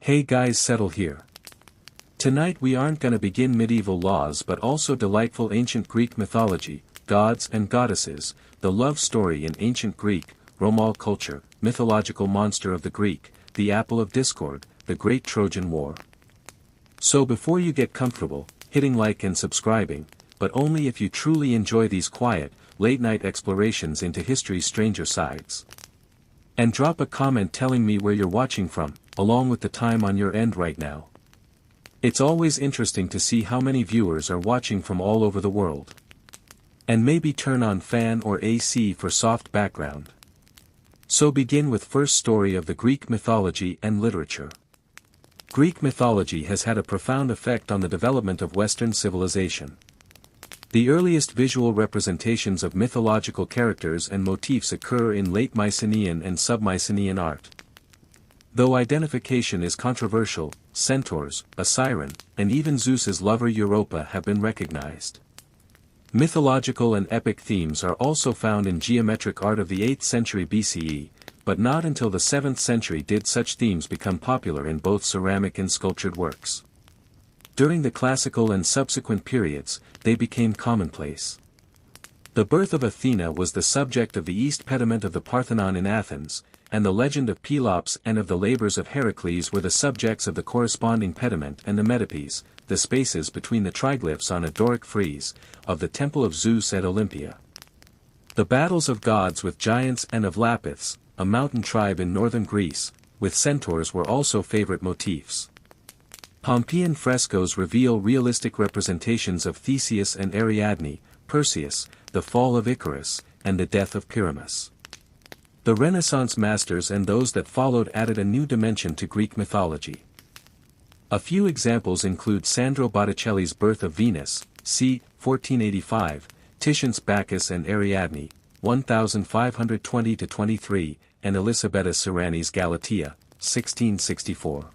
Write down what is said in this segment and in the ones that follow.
Hey guys, settle here. Tonight we aren't gonna begin medieval laws but also delightful ancient Greek mythology, gods and goddesses, the love story in ancient Greek, Roman culture, mythological monster of the Greek, the apple of discord, the great Trojan War. So before you get comfortable, hitting like and subscribing, but only if you truly enjoy these quiet, late-night explorations into history's stranger sides. And drop a comment telling me where you're watching from, along with the time on your end right now. It's always interesting to see how many viewers are watching from all over the world. And maybe turn on fan or AC for soft background. So begin with first story of the Greek mythology and literature. Greek mythology has had a profound effect on the development of Western civilization. The earliest visual representations of mythological characters and motifs occur in late Mycenaean and sub-Mycenaean art. Though identification is controversial, centaurs, a siren, and even Zeus's lover Europa have been recognized. Mythological and epic themes are also found in geometric art of the 8th century BCE, but not until the 7th century did such themes become popular in both ceramic and sculptured works. During the classical and subsequent periods, they became commonplace. The birth of Athena was the subject of the East pediment of the Parthenon in Athens, and the legend of Pelops and of the labors of Heracles were the subjects of the corresponding pediment and the metopes, the spaces between the triglyphs on a Doric frieze, of the Temple of Zeus at Olympia. The battles of gods with giants and of Lapiths, a mountain tribe in northern Greece, with centaurs were also favorite motifs. Pompeian frescoes reveal realistic representations of Theseus and Ariadne, Perseus, the fall of Icarus, and the death of Pyramus. The Renaissance masters and those that followed added a new dimension to Greek mythology. A few examples include Sandro Botticelli's Birth of Venus, c. 1485, Titian's Bacchus and Ariadne, 1520-23, and Elisabetta Serrani's Galatea, 1664.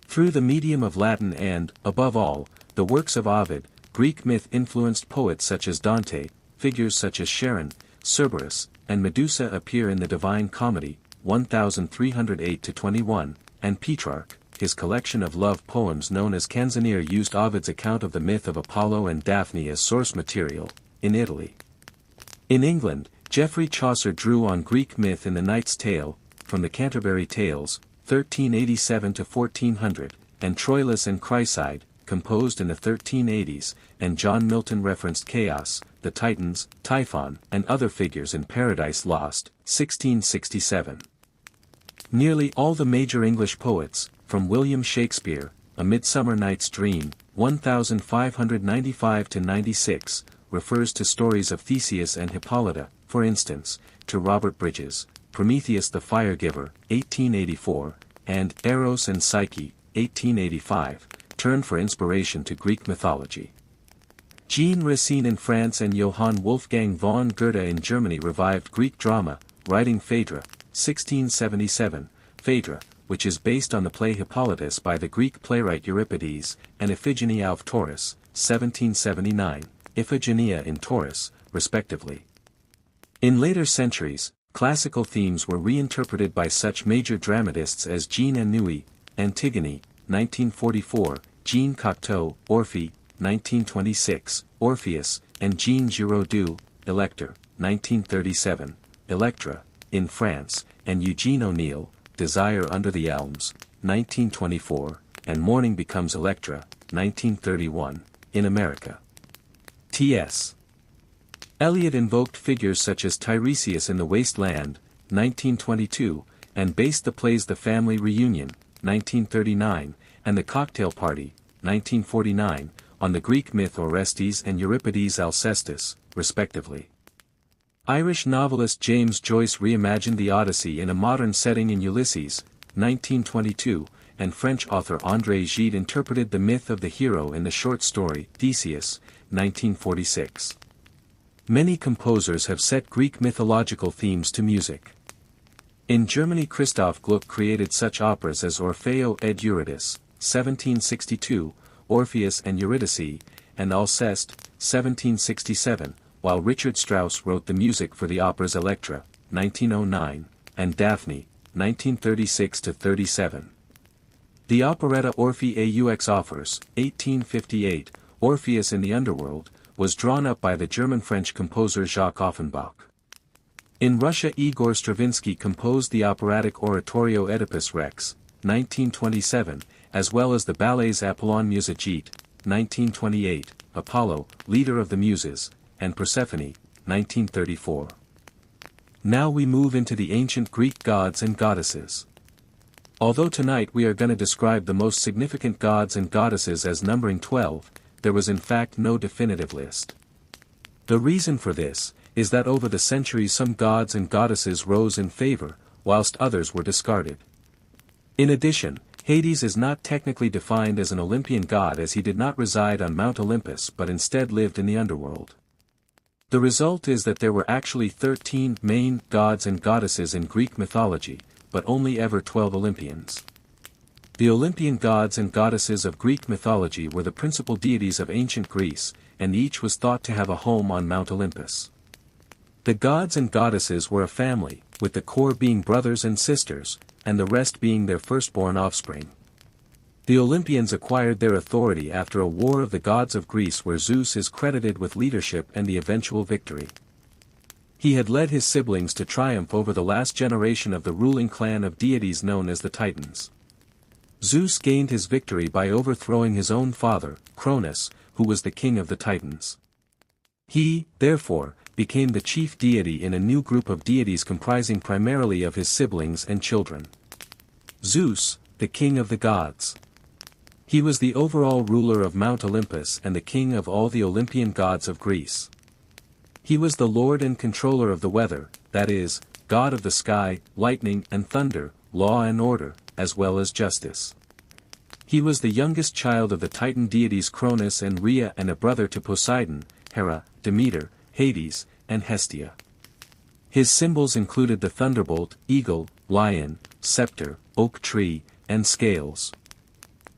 Through the medium of Latin and, above all, the works of Ovid, Greek myth-influenced poets such as Dante, figures such as Charon, Cerberus, and Medusa appear in the Divine Comedy, 1308-21, and Petrarch, his collection of love poems known as Canzoniere used Ovid's account of the myth of Apollo and Daphne as source material, in Italy. In England, Geoffrey Chaucer drew on Greek myth in The Knight's Tale, from the Canterbury Tales, 1387-1400, and Troilus and Chryside, composed in the 1380s, and John Milton referenced Chaos, the Titans, Typhon, and other figures in Paradise Lost, 1667. Nearly all the major English poets, from William Shakespeare, A Midsummer Night's Dream, 1595-96, refers to stories of Theseus and Hippolyta, for instance, to Robert Bridges, Prometheus the Firegiver, 1884, and Eros and Psyche, 1885, turn for inspiration to Greek mythology. Jean Racine in France and Johann Wolfgang von Goethe in Germany revived Greek drama, writing Phaedra, 1677, Phaedra, which is based on the play Hippolytus by the Greek playwright Euripides, and Iphigenia of Tauris, 1779, Iphigenia in Tauris, respectively. In later centuries, classical themes were reinterpreted by such major dramatists as Jean Anouilh, Antigone, 1944, Jean Cocteau, Orphée, 1926, Orpheus, and Jean Giraudoux, Electre, 1937, Electra, in France, and Eugene O'Neill, Desire Under the Elms, 1924, and Morning Becomes Electra, 1931, in America. T.S. Eliot invoked figures such as Tiresias in The Waste Land, 1922, and based the plays The Family Reunion, 1939, and The Cocktail Party, 1949, on the Greek myth Orestes and Euripides' Alcestis, respectively. Irish novelist James Joyce reimagined the Odyssey in a modern setting in Ulysses, 1922, and French author André Gide interpreted the myth of the hero in the short story Theseus, 1946. Many composers have set Greek mythological themes to music. In Germany Christoph Gluck created such operas as Orfeo ed Eurydice, 1762, Orpheus and Eurydice, and Alceste, 1767, while Richard Strauss wrote the music for the operas Electra, 1909, and Daphne, 1936-37. The operetta Orphée aux Offers, 1858, Orpheus in the Underworld, was drawn up by the German-French composer Jacques Offenbach. In Russia, Igor Stravinsky composed the operatic oratorio Oedipus Rex, 1927, as well as the ballets Apollon Musique, 1928, Apollo, Leader of the Muses, and Persephone, 1934. Now we move into the ancient Greek gods and goddesses. Although tonight we are going to describe the most significant gods and goddesses as numbering 12, there was in fact no definitive list. The reason for this is that over the centuries some gods and goddesses rose in favor, whilst others were discarded. In addition, Hades is not technically defined as an Olympian god as he did not reside on Mount Olympus but instead lived in the underworld. The result is that there were actually 13 main gods and goddesses in Greek mythology, but only ever 12 Olympians. The Olympian gods and goddesses of Greek mythology were the principal deities of ancient Greece, and each was thought to have a home on Mount Olympus. The gods and goddesses were a family, with the core being brothers and sisters, and the rest being their firstborn offspring. The Olympians acquired their authority after a war of the gods of Greece where Zeus is credited with leadership and the eventual victory. He had led his siblings to triumph over the last generation of the ruling clan of deities known as the Titans. Zeus gained his victory by overthrowing his own father, Cronus, who was the king of the Titans. He, therefore, became the chief deity in a new group of deities comprising primarily of his siblings and children. Zeus, the king of the gods. He was the overall ruler of Mount Olympus and the king of all the Olympian gods of Greece. He was the lord and controller of the weather, that is, god of the sky, lightning and thunder, law and order, as well as justice. He was the youngest child of the Titan deities Cronus and Rhea and a brother to Poseidon, Hera, Demeter, Hades, and Hestia. His symbols included the thunderbolt, eagle, lion, scepter, oak tree, and scales.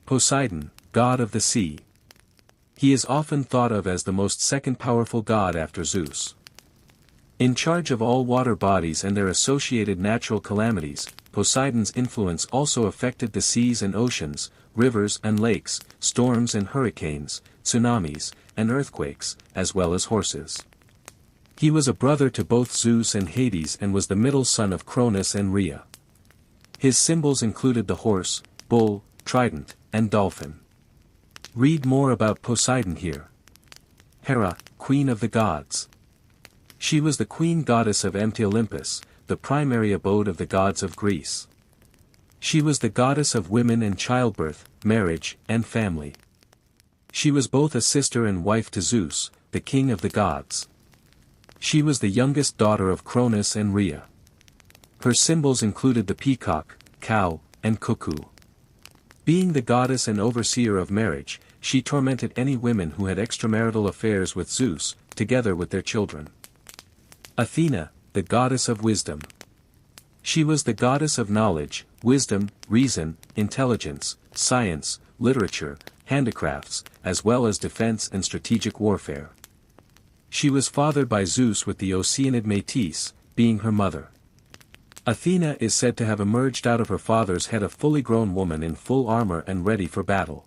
Poseidon, god of the sea. He is often thought of as the most second powerful god after Zeus. In charge of all water bodies and their associated natural calamities, Poseidon's influence also affected the seas and oceans, rivers and lakes, storms and hurricanes, tsunamis, and earthquakes, as well as horses. He was a brother to both Zeus and Hades and was the middle son of Cronus and Rhea. His symbols included the horse, bull, trident, and dolphin. Read more about Poseidon here. Hera, queen of the gods. She was the queen goddess of empty Olympus, the primary abode of the gods of Greece. She was the goddess of women and childbirth, marriage, and family. She was both a sister and wife to Zeus, the king of the gods. She was the youngest daughter of Cronus and Rhea. Her symbols included the peacock, cow, and cuckoo. Being the goddess and overseer of marriage, she tormented any women who had extramarital affairs with Zeus, together with their children. Athena, the goddess of wisdom. She was the goddess of knowledge, wisdom, reason, intelligence, science, literature, handicrafts, as well as defense and strategic warfare. She was fathered by Zeus with the Oceanid Métis, being her mother. Athena is said to have emerged out of her father's head a fully grown woman in full armor and ready for battle.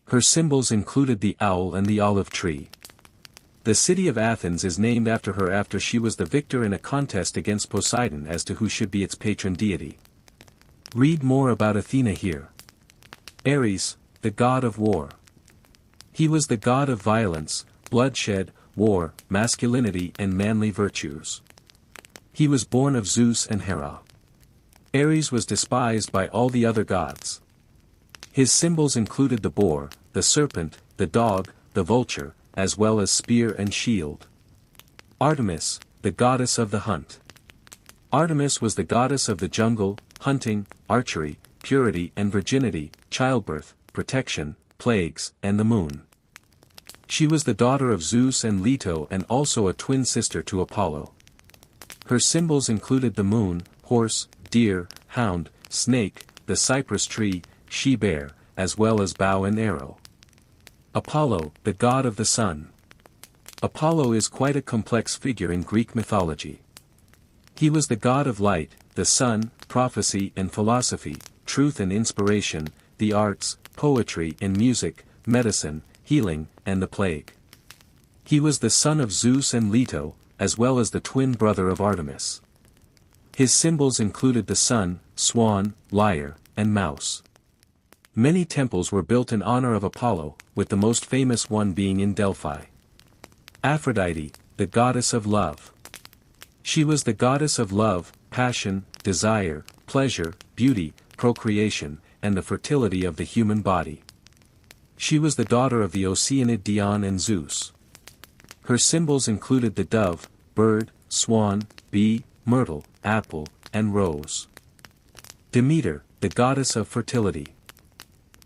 Her symbols included the owl and the olive tree. The city of Athens is named after her after she was the victor in a contest against Poseidon as to who should be its patron deity. Read more about Athena here. Ares, the god of war. He was the god of violence, bloodshed, war, masculinity and manly virtues. He was born of Zeus and Hera. Ares was despised by all the other gods. His symbols included the boar, the serpent, the dog, the vulture, as well as spear and shield. Artemis, the goddess of the hunt. Artemis was the goddess of the jungle, hunting, archery, purity and virginity, childbirth, protection, plagues, and the moon. She was the daughter of Zeus and Leto and also a twin sister to Apollo. Her symbols included the moon, horse, deer, hound, snake, the cypress tree, she-bear, as well as bow and arrow. Apollo, the god of the sun. Apollo is quite a complex figure in Greek mythology. He was the god of light, the sun, prophecy and philosophy, truth and inspiration, the arts, poetry and music, medicine, healing, and the plague. He was the son of Zeus and Leto, as well as the twin brother of Artemis. His symbols included the sun, swan, lyre, and mouse. Many temples were built in honor of Apollo, with the most famous one being in Delphi. Aphrodite, the goddess of love. She was the goddess of love, passion, desire, pleasure, beauty, procreation, and the fertility of the human body. She was the daughter of the Oceanid Dion and Zeus. Her symbols included the dove, bird, swan, bee, myrtle, apple, and rose. Demeter, the goddess of fertility.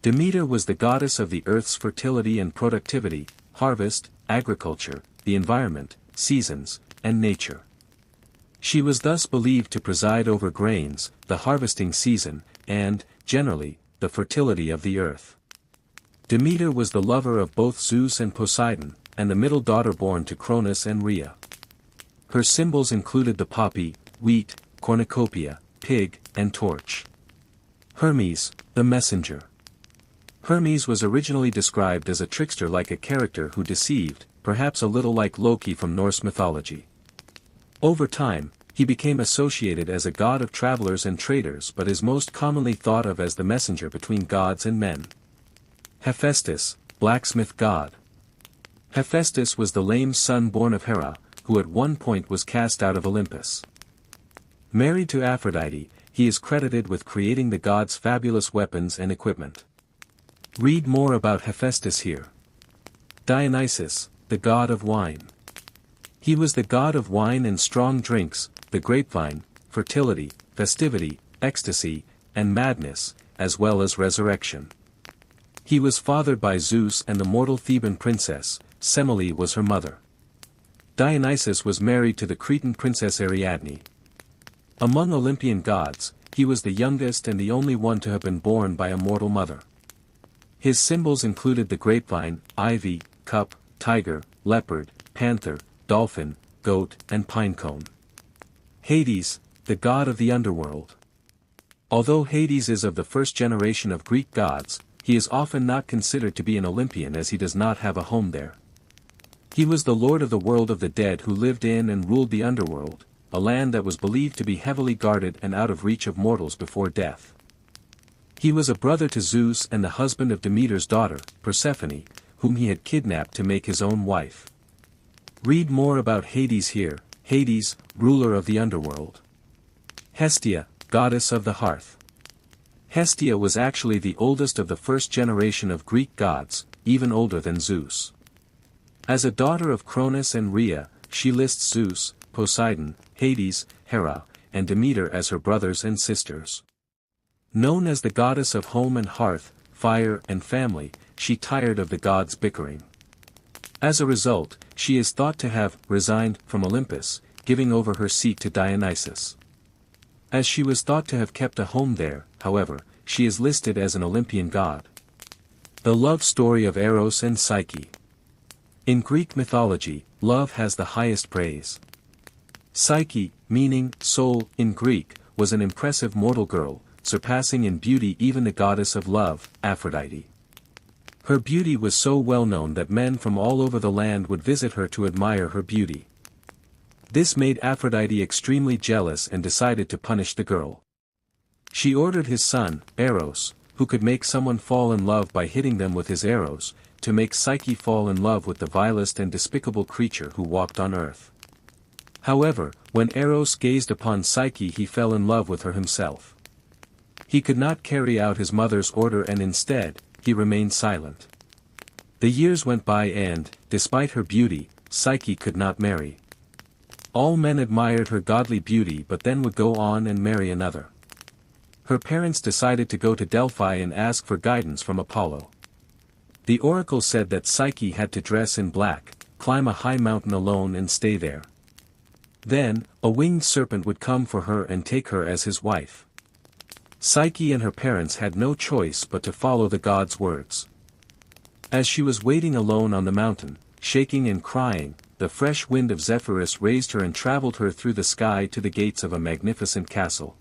Demeter was the goddess of the earth's fertility and productivity, harvest, agriculture, the environment, seasons, and nature. She was thus believed to preside over grains, the harvesting season, and, generally, the fertility of the earth. Demeter was the lover of both Zeus and Poseidon, and the middle daughter born to Cronus and Rhea. Her symbols included the poppy, wheat, cornucopia, pig, and torch. Hermes, the messenger. Hermes was originally described as a trickster, like a character who deceived, perhaps a little like Loki from Norse mythology. Over time, he became associated as a god of travelers and traders, but is most commonly thought of as the messenger between gods and men. Hephaestus, blacksmith god. Hephaestus was the lame son born of Hera, who at one point was cast out of Olympus. Married to Aphrodite, he is credited with creating the gods' fabulous weapons and equipment. Read more about Hephaestus here. Dionysus, the god of wine. He was the god of wine and strong drinks, the grapevine, fertility, festivity, ecstasy, and madness, as well as resurrection. He was fathered by Zeus and the mortal Theban princess, Semele was her mother. Dionysus was married to the Cretan princess Ariadne. Among Olympian gods, he was the youngest and the only one to have been born by a mortal mother. His symbols included the grapevine, ivy, cup, tiger, leopard, panther, dolphin, goat, and pinecone. Hades, the god of the underworld. Although Hades is of the first generation of Greek gods, he is often not considered to be an Olympian as he does not have a home there. He was the lord of the world of the dead who lived in and ruled the underworld, a land that was believed to be heavily guarded and out of reach of mortals before death. He was a brother to Zeus and the husband of Demeter's daughter, Persephone, whom he had kidnapped to make his own wife. Read more about Hades here. Hades, ruler of the underworld. Hestia, goddess of the hearth. Hestia was actually the oldest of the first generation of Greek gods, even older than Zeus. As a daughter of Cronus and Rhea, she lists Zeus, Poseidon, Hades, Hera, and Demeter as her brothers and sisters. Known as the goddess of home and hearth, fire and family, she tired of the gods' bickering. As a result, she is thought to have resigned from Olympus, giving over her seat to Dionysus. As she was thought to have kept a home there, however, she is listed as an Olympian god. The love story of Eros and Psyche. In Greek mythology, love has the highest praise. Psyche, meaning soul in Greek, was an impressive mortal girl, surpassing in beauty even the goddess of love, Aphrodite. Her beauty was so well known that men from all over the land would visit her to admire her beauty. This made Aphrodite extremely jealous and decided to punish the girl. She ordered his son, Eros, who could make someone fall in love by hitting them with his arrows, to make Psyche fall in love with the vilest and despicable creature who walked on earth. However, when Eros gazed upon Psyche, he fell in love with her himself. He could not carry out his mother's order and instead, he remained silent. The years went by and, despite her beauty, Psyche could not marry. All men admired her godly beauty but then would go on and marry another. Her parents decided to go to Delphi and ask for guidance from Apollo. The oracle said that Psyche had to dress in black, climb a high mountain alone and stay there. Then, a winged serpent would come for her and take her as his wife. Psyche and her parents had no choice but to follow the god's words. As she was waiting alone on the mountain, shaking and crying, the fresh wind of Zephyrus raised her and traveled her through the sky to the gates of a magnificent castle.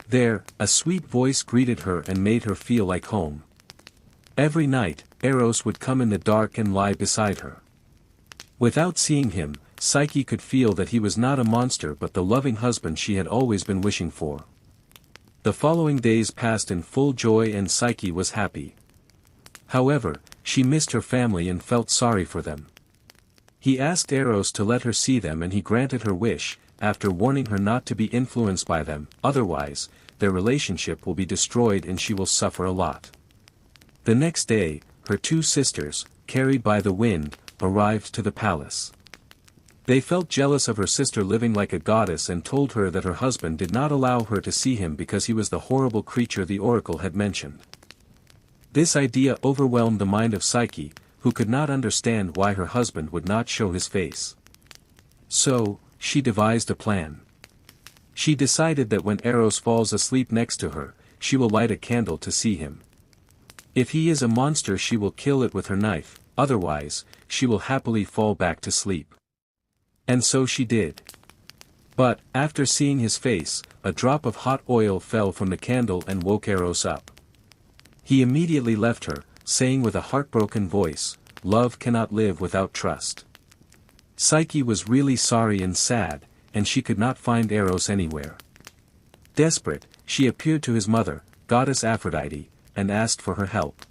There, a sweet voice greeted her and made her feel like home. Every night, Eros would come in the dark and lie beside her. Without seeing him, Psyche could feel that he was not a monster but the loving husband she had always been wishing for. The following days passed in full joy and Psyche was happy. However, she missed her family and felt sorry for them. He asked Eros to let her see them and he granted her wish, after warning her not to be influenced by them, otherwise, their relationship will be destroyed and she will suffer a lot. The next day, her two sisters, carried by the wind, arrived to the palace. They felt jealous of her sister living like a goddess and told her that her husband did not allow her to see him because he was the horrible creature the oracle had mentioned. This idea overwhelmed the mind of Psyche, who could not understand why her husband would not show his face. So, she devised a plan. She decided that when Eros falls asleep next to her, she will light a candle to see him. If he is a monster she will kill it with her knife, otherwise, she will happily fall back to sleep. And so she did. But, after seeing his face, a drop of hot oil fell from the candle and woke Eros up. He immediately left her, saying with a heartbroken voice, "Love cannot live without trust." Psyche was really sorry and sad, and she could not find Eros anywhere. Desperate, she appeared to his mother, goddess Aphrodite, and asked for her help.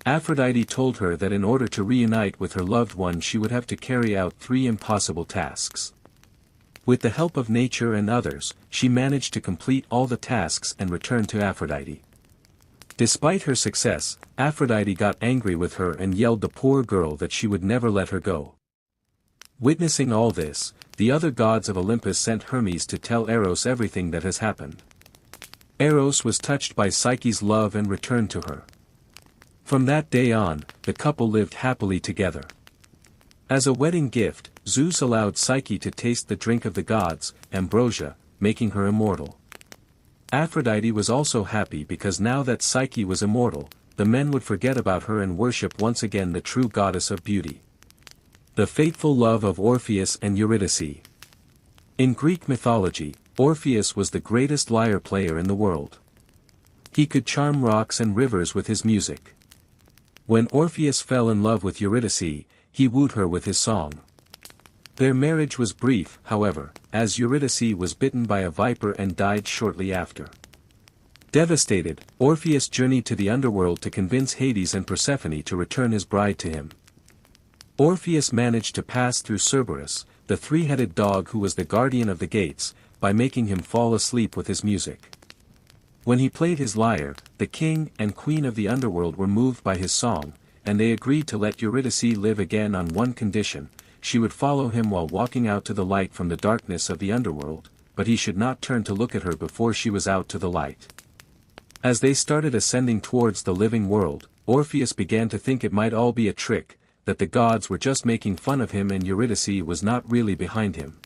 Aphrodite told her that in order to reunite with her loved one she would have to carry out 3 impossible tasks. With the help of nature and others, she managed to complete all the tasks and returned to Aphrodite. Despite her success, Aphrodite got angry with her and yelled the poor girl that she would never let her go. Witnessing all this, the other gods of Olympus sent Hermes to tell Eros everything that has happened. Eros was touched by Psyche's love and returned to her. From that day on, the couple lived happily together. As a wedding gift, Zeus allowed Psyche to taste the drink of the gods, ambrosia, making her immortal. Aphrodite was also happy because now that Psyche was immortal, the men would forget about her and worship once again the true goddess of beauty. The fateful love of Orpheus and Eurydice. In Greek mythology, Orpheus was the greatest lyre player in the world. He could charm rocks and rivers with his music. When Orpheus fell in love with Eurydice, he wooed her with his song. Their marriage was brief, however, as Eurydice was bitten by a viper and died shortly after. Devastated, Orpheus journeyed to the underworld to convince Hades and Persephone to return his bride to him. Orpheus managed to pass through Cerberus, the 3-headed dog who was the guardian of the gates, by making him fall asleep with his music. When he played his lyre, the king and queen of the underworld were moved by his song, and they agreed to let Eurydice live again on one condition: she would follow him while walking out to the light from the darkness of the underworld, but he should not turn to look at her before she was out to the light. As they started ascending towards the living world, Orpheus began to think it might all be a trick, that the gods were just making fun of him and Eurydice was not really behind him.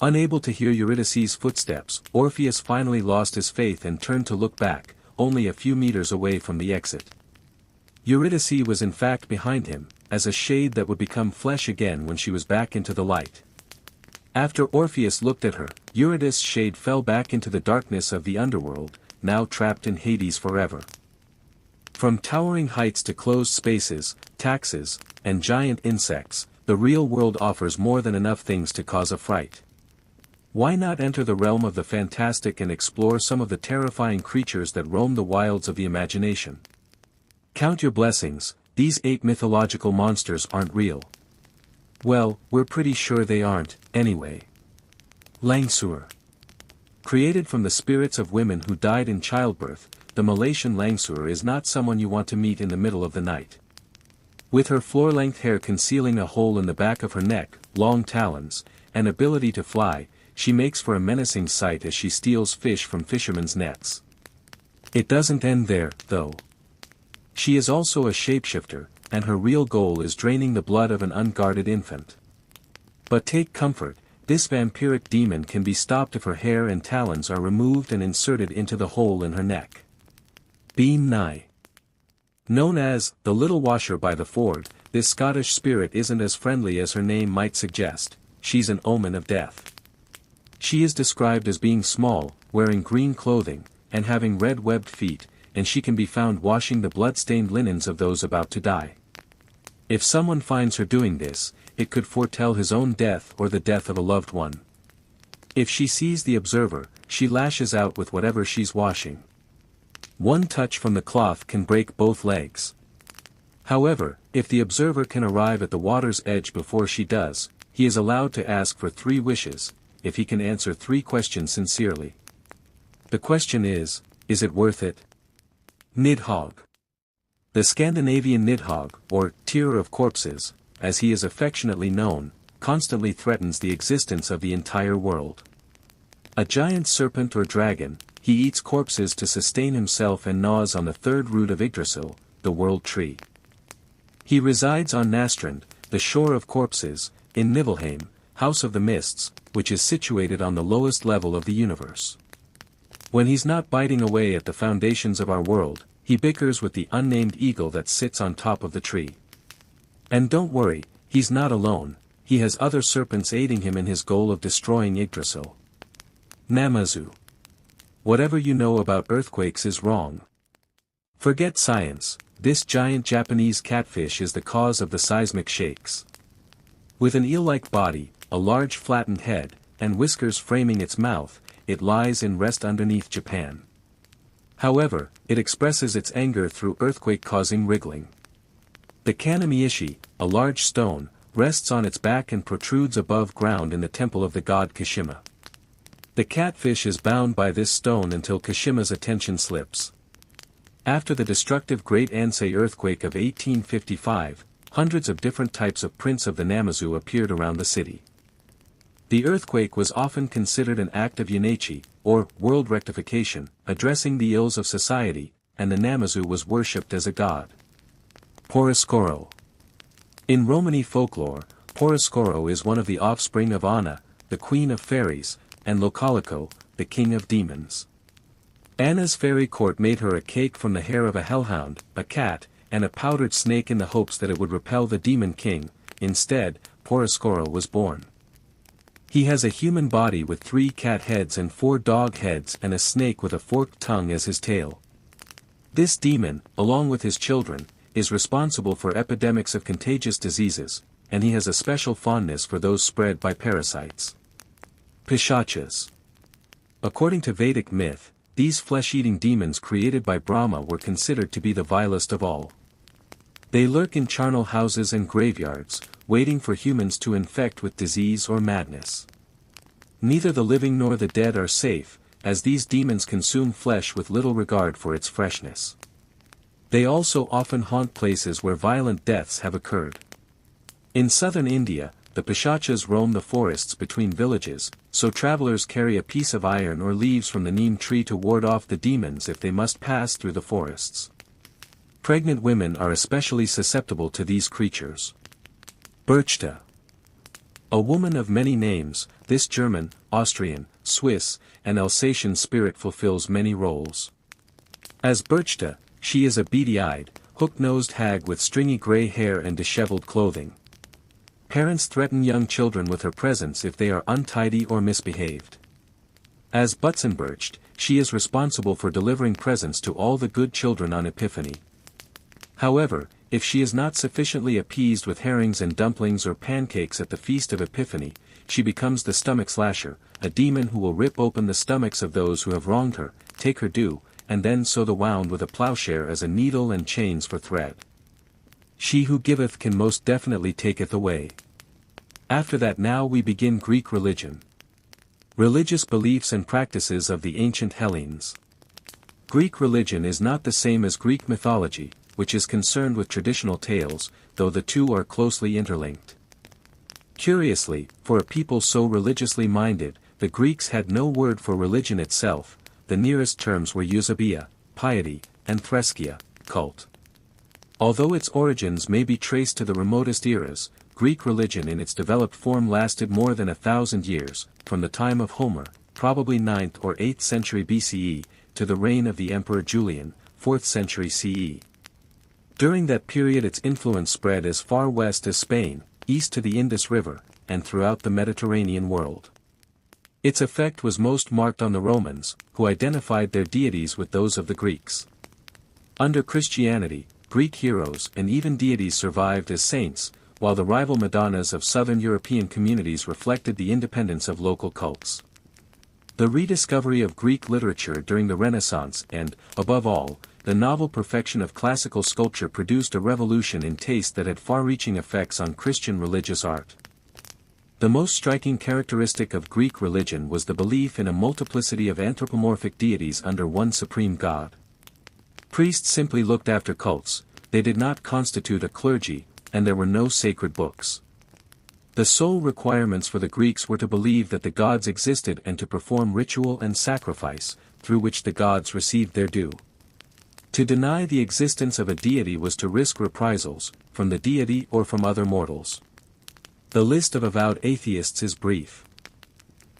Unable to hear Eurydice's footsteps, Orpheus finally lost his faith and turned to look back, only a few meters away from the exit. Eurydice was in fact behind him, as a shade that would become flesh again when she was back into the light. After Orpheus looked at her, Eurydice's shade fell back into the darkness of the underworld, now trapped in Hades forever. From towering heights to closed spaces, taxes, and giant insects, the real world offers more than enough things to cause a fright. Why not enter the realm of the fantastic and explore some of the terrifying creatures that roam the wilds of the imagination? Count your blessings, these 8 mythological monsters aren't real. Well, we're pretty sure they aren't, anyway. Langsur. Created from the spirits of women who died in childbirth, the Malaysian Langsur is not someone you want to meet in the middle of the night. With her floor-length hair concealing a hole in the back of her neck, long talons, and ability to fly, she makes for a menacing sight as she steals fish from fishermen's nets. It doesn't end there, though. She is also a shapeshifter, and her real goal is draining the blood of an unguarded infant. But take comfort, this vampiric demon can be stopped if her hair and talons are removed and inserted into the hole in her neck. Beam Nye. Known as the Little Washer by the Ford, this Scottish spirit isn't as friendly as her name might suggest. She's an omen of death. She is described as being small, wearing green clothing, and having red webbed feet, and she can be found washing the blood-stained linens of those about to die. If someone finds her doing this, it could foretell his own death or the death of a loved one. If she sees the observer, she lashes out with whatever she's washing. One touch from the cloth can break both legs. However, if the observer can arrive at the water's edge before she does, he is allowed to ask for 3 wishes, if he can answer 3 questions sincerely. The question is it worth it? Nidhogg. The Scandinavian Nidhogg, or Tearer of Corpses, as he is affectionately known, constantly threatens the existence of the entire world. A giant serpent or dragon, he eats corpses to sustain himself and gnaws on the 3rd root of Yggdrasil, the world tree. He resides on Nastrand, the shore of corpses, in Niflheim, House of the Mists, which is situated on the lowest level of the universe. When he's not biting away at the foundations of our world, he bickers with the unnamed eagle that sits on top of the tree. And don't worry, he's not alone, he has other serpents aiding him in his goal of destroying Yggdrasil. Namazu. Whatever you know about earthquakes is wrong. Forget science, this giant Japanese catfish is the cause of the seismic shakes. With an eel-like body, a large flattened head, and whiskers framing its mouth, it lies in rest underneath Japan. However, it expresses its anger through earthquake-causing wriggling. The Kanamiishi, a large stone, rests on its back and protrudes above ground in the temple of the god Kashima. The catfish is bound by this stone until Kashima's attention slips. After the destructive Great Ansei earthquake of 1855, hundreds of different types of prints of the Namazu appeared around the city. The earthquake was often considered an act of Yunaichi, or world rectification, addressing the ills of society, and the Namazu was worshipped as a god. Poroscoro. In Romani folklore, Poroscoro is one of the offspring of Anna, the queen of fairies, and Localico, the king of demons. Anna's fairy court made her a cake from the hair of a hellhound, a cat, and a powdered snake in the hopes that it would repel the demon king. Instead, Poroscoro was born. He has a human body with 3 cat heads and 4 dog heads and a snake with a forked tongue as his tail. This demon, along with his children, is responsible for epidemics of contagious diseases, and he has a special fondness for those spread by parasites. Pishachas. According to Vedic myth, these flesh-eating demons created by Brahma were considered to be the vilest of all. They lurk in charnel houses and graveyards, waiting for humans to infect with disease or madness. Neither the living nor the dead are safe, as these demons consume flesh with little regard for its freshness. They also often haunt places where violent deaths have occurred. In southern India, the Pishachas roam the forests between villages, so travelers carry a piece of iron or leaves from the neem tree to ward off the demons if they must pass through the forests. Pregnant women are especially susceptible to these creatures. Berchta. A woman of many names, this German, Austrian, Swiss, and Alsatian spirit fulfills many roles. As Berchta, she is a beady-eyed, hook-nosed hag with stringy gray hair and disheveled clothing. Parents threaten young children with her presence if they are untidy or misbehaved. As Butzenbercht, she is responsible for delivering presents to all the good children on Epiphany. However, if she is not sufficiently appeased with herrings and dumplings or pancakes at the Feast of Epiphany, she becomes the stomach slasher, a demon who will rip open the stomachs of those who have wronged her, take her due, and then sew the wound with a plowshare as a needle and chains for thread. She who giveth can most definitely taketh away. After that now we begin Greek religion. Religious beliefs and practices of the ancient Hellenes. Greek religion is not the same as Greek mythology, which is concerned with traditional tales, though the two are closely interlinked. Curiously, for a people so religiously minded, the Greeks had no word for religion itself. The nearest terms were eusebia, piety, and threskia, cult. Although its origins may be traced to the remotest eras, Greek religion in its developed form lasted more than 1,000 years, from the time of Homer, probably 9th or 8th century BCE, to the reign of the Emperor Julian, 4th century CE. During that period its influence spread as far west as Spain, east to the Indus River, and throughout the Mediterranean world. Its effect was most marked on the Romans, who identified their deities with those of the Greeks. Under Christianity, Greek heroes and even deities survived as saints, while the rival Madonnas of southern European communities reflected the independence of local cults. The rediscovery of Greek literature during the Renaissance and, above all, the novel perfection of classical sculpture produced a revolution in taste that had far-reaching effects on Christian religious art. The most striking characteristic of Greek religion was the belief in a multiplicity of anthropomorphic deities under one supreme god. Priests simply looked after cults, they did not constitute a clergy, and there were no sacred books. The sole requirements for the Greeks were to believe that the gods existed and to perform ritual and sacrifice, through which the gods received their due. To deny the existence of a deity was to risk reprisals, from the deity or from other mortals. The list of avowed atheists is brief.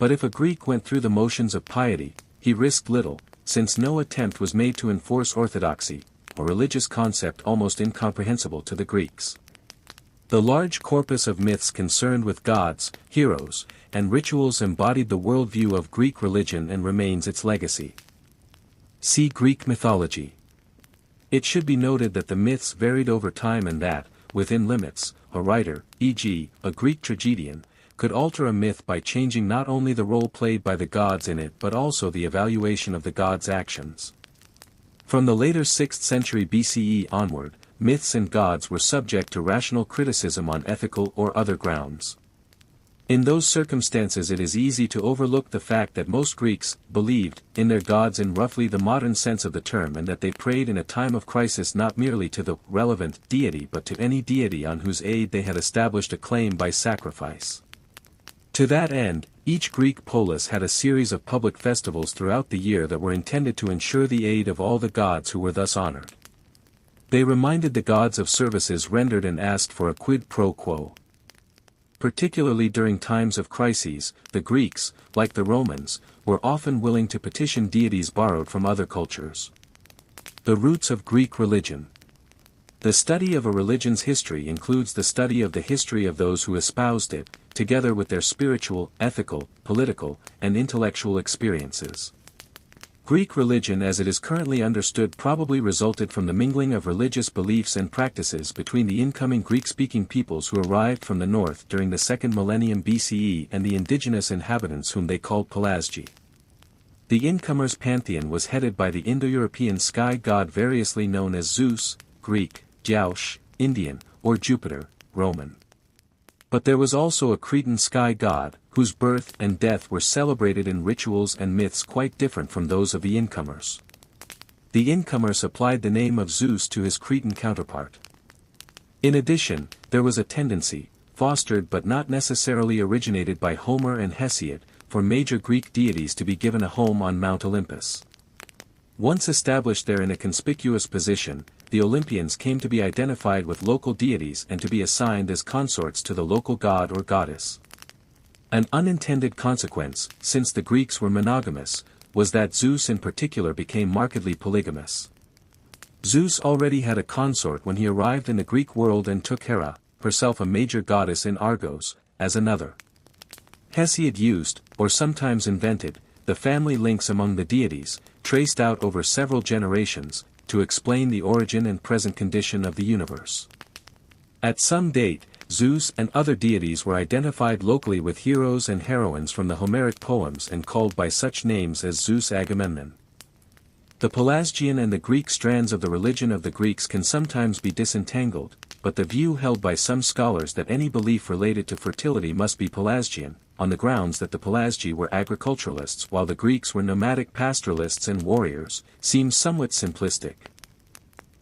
But if a Greek went through the motions of piety, he risked little, since no attempt was made to enforce orthodoxy, a religious concept almost incomprehensible to the Greeks. The large corpus of myths concerned with gods, heroes, and rituals embodied the worldview of Greek religion and remains its legacy. See Greek mythology. It should be noted that the myths varied over time and that, within limits, a writer, e.g., a Greek tragedian, could alter a myth by changing not only the role played by the gods in it but also the evaluation of the gods' actions. From the later 6th century BCE onward, myths and gods were subject to rational criticism on ethical or other grounds. In those circumstances it is easy to overlook the fact that most Greeks believed in their gods in roughly the modern sense of the term and that they prayed in a time of crisis not merely to the relevant deity but to any deity on whose aid they had established a claim by sacrifice. To that end, each Greek polis had a series of public festivals throughout the year that were intended to ensure the aid of all the gods who were thus honored. They reminded the gods of services rendered and asked for a quid pro quo. Particularly during times of crises, the Greeks, like the Romans, were often willing to petition deities borrowed from other cultures. The roots of Greek religion. The study of a religion's history includes the study of the history of those who espoused it, together with their spiritual, ethical, political, and intellectual experiences. Greek religion as it is currently understood probably resulted from the mingling of religious beliefs and practices between the incoming Greek-speaking peoples who arrived from the north during the 2nd millennium BCE and the indigenous inhabitants whom they called Pelasgi. The incomers' pantheon was headed by the Indo-European sky god variously known as Zeus, Greek, Jaush, Indian, or Jupiter, Roman. But there was also a Cretan sky god, whose birth and death were celebrated in rituals and myths quite different from those of the incomers. The incomers applied the name of Zeus to his Cretan counterpart. In addition, there was a tendency, fostered but not necessarily originated by Homer and Hesiod, for major Greek deities to be given a home on Mount Olympus. Once established there in a conspicuous position, the Olympians came to be identified with local deities and to be assigned as consorts to the local god or goddess. An unintended consequence, since the Greeks were monogamous, was that Zeus in particular became markedly polygamous. Zeus already had a consort when he arrived in the Greek world and took Hera, herself a major goddess in Argos, as another. Hesiod used, or sometimes invented, the family links among the deities, traced out over several generations, to explain the origin and present condition of the universe. At some date, Zeus and other deities were identified locally with heroes and heroines from the Homeric poems and called by such names as Zeus Agamemnon. The Pelasgian and the Greek strands of the religion of the Greeks can sometimes be disentangled, but the view held by some scholars that any belief related to fertility must be Pelasgian, on the grounds that the Pelasgi were agriculturalists while the Greeks were nomadic pastoralists and warriors, seems somewhat simplistic.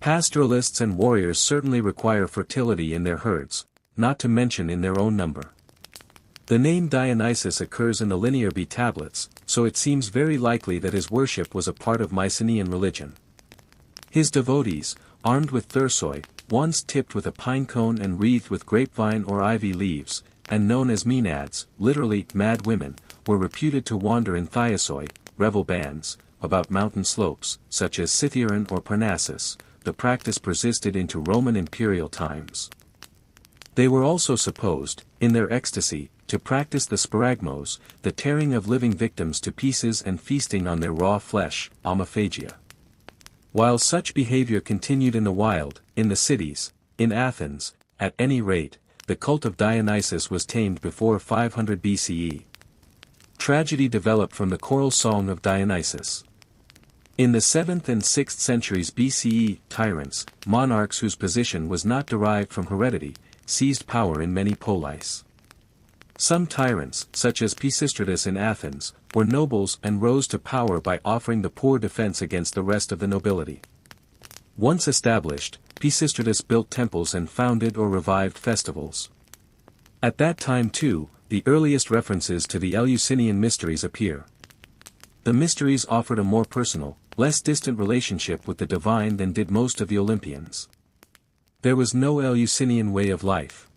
Pastoralists and warriors certainly require fertility in their herds, not to mention in their own number. The name Dionysus occurs in the Linear B tablets, so it seems very likely that his worship was a part of Mycenaean religion. His devotees, armed with thursoi, wands tipped with a pine cone and wreathed with grapevine or ivy leaves, and known as maenads, literally mad women, were reputed to wander in thiasoi, revel bands, about mountain slopes, such as Cithaeron or Parnassus. The practice persisted into Roman imperial times. They were also supposed, in their ecstasy, to practice the sparagmos, the tearing of living victims to pieces and feasting on their raw flesh, omophagia. While such behavior continued in the wild, in the cities, in Athens, at any rate, the cult of Dionysus was tamed before 500 BCE. Tragedy developed from the choral song of Dionysus. In the 7th and 6th centuries BCE, tyrants, monarchs whose position was not derived from heredity, seized power in many polis. Some tyrants, such as Pisistratus in Athens, were nobles and rose to power by offering the poor defense against the rest of the nobility. Once established, Pisistratus built temples and founded or revived festivals. At that time too, the earliest references to the Eleusinian mysteries appear. The mysteries offered a more personal, less distant relationship with the divine than did most of the Olympians. There was no Eleusinian way of life.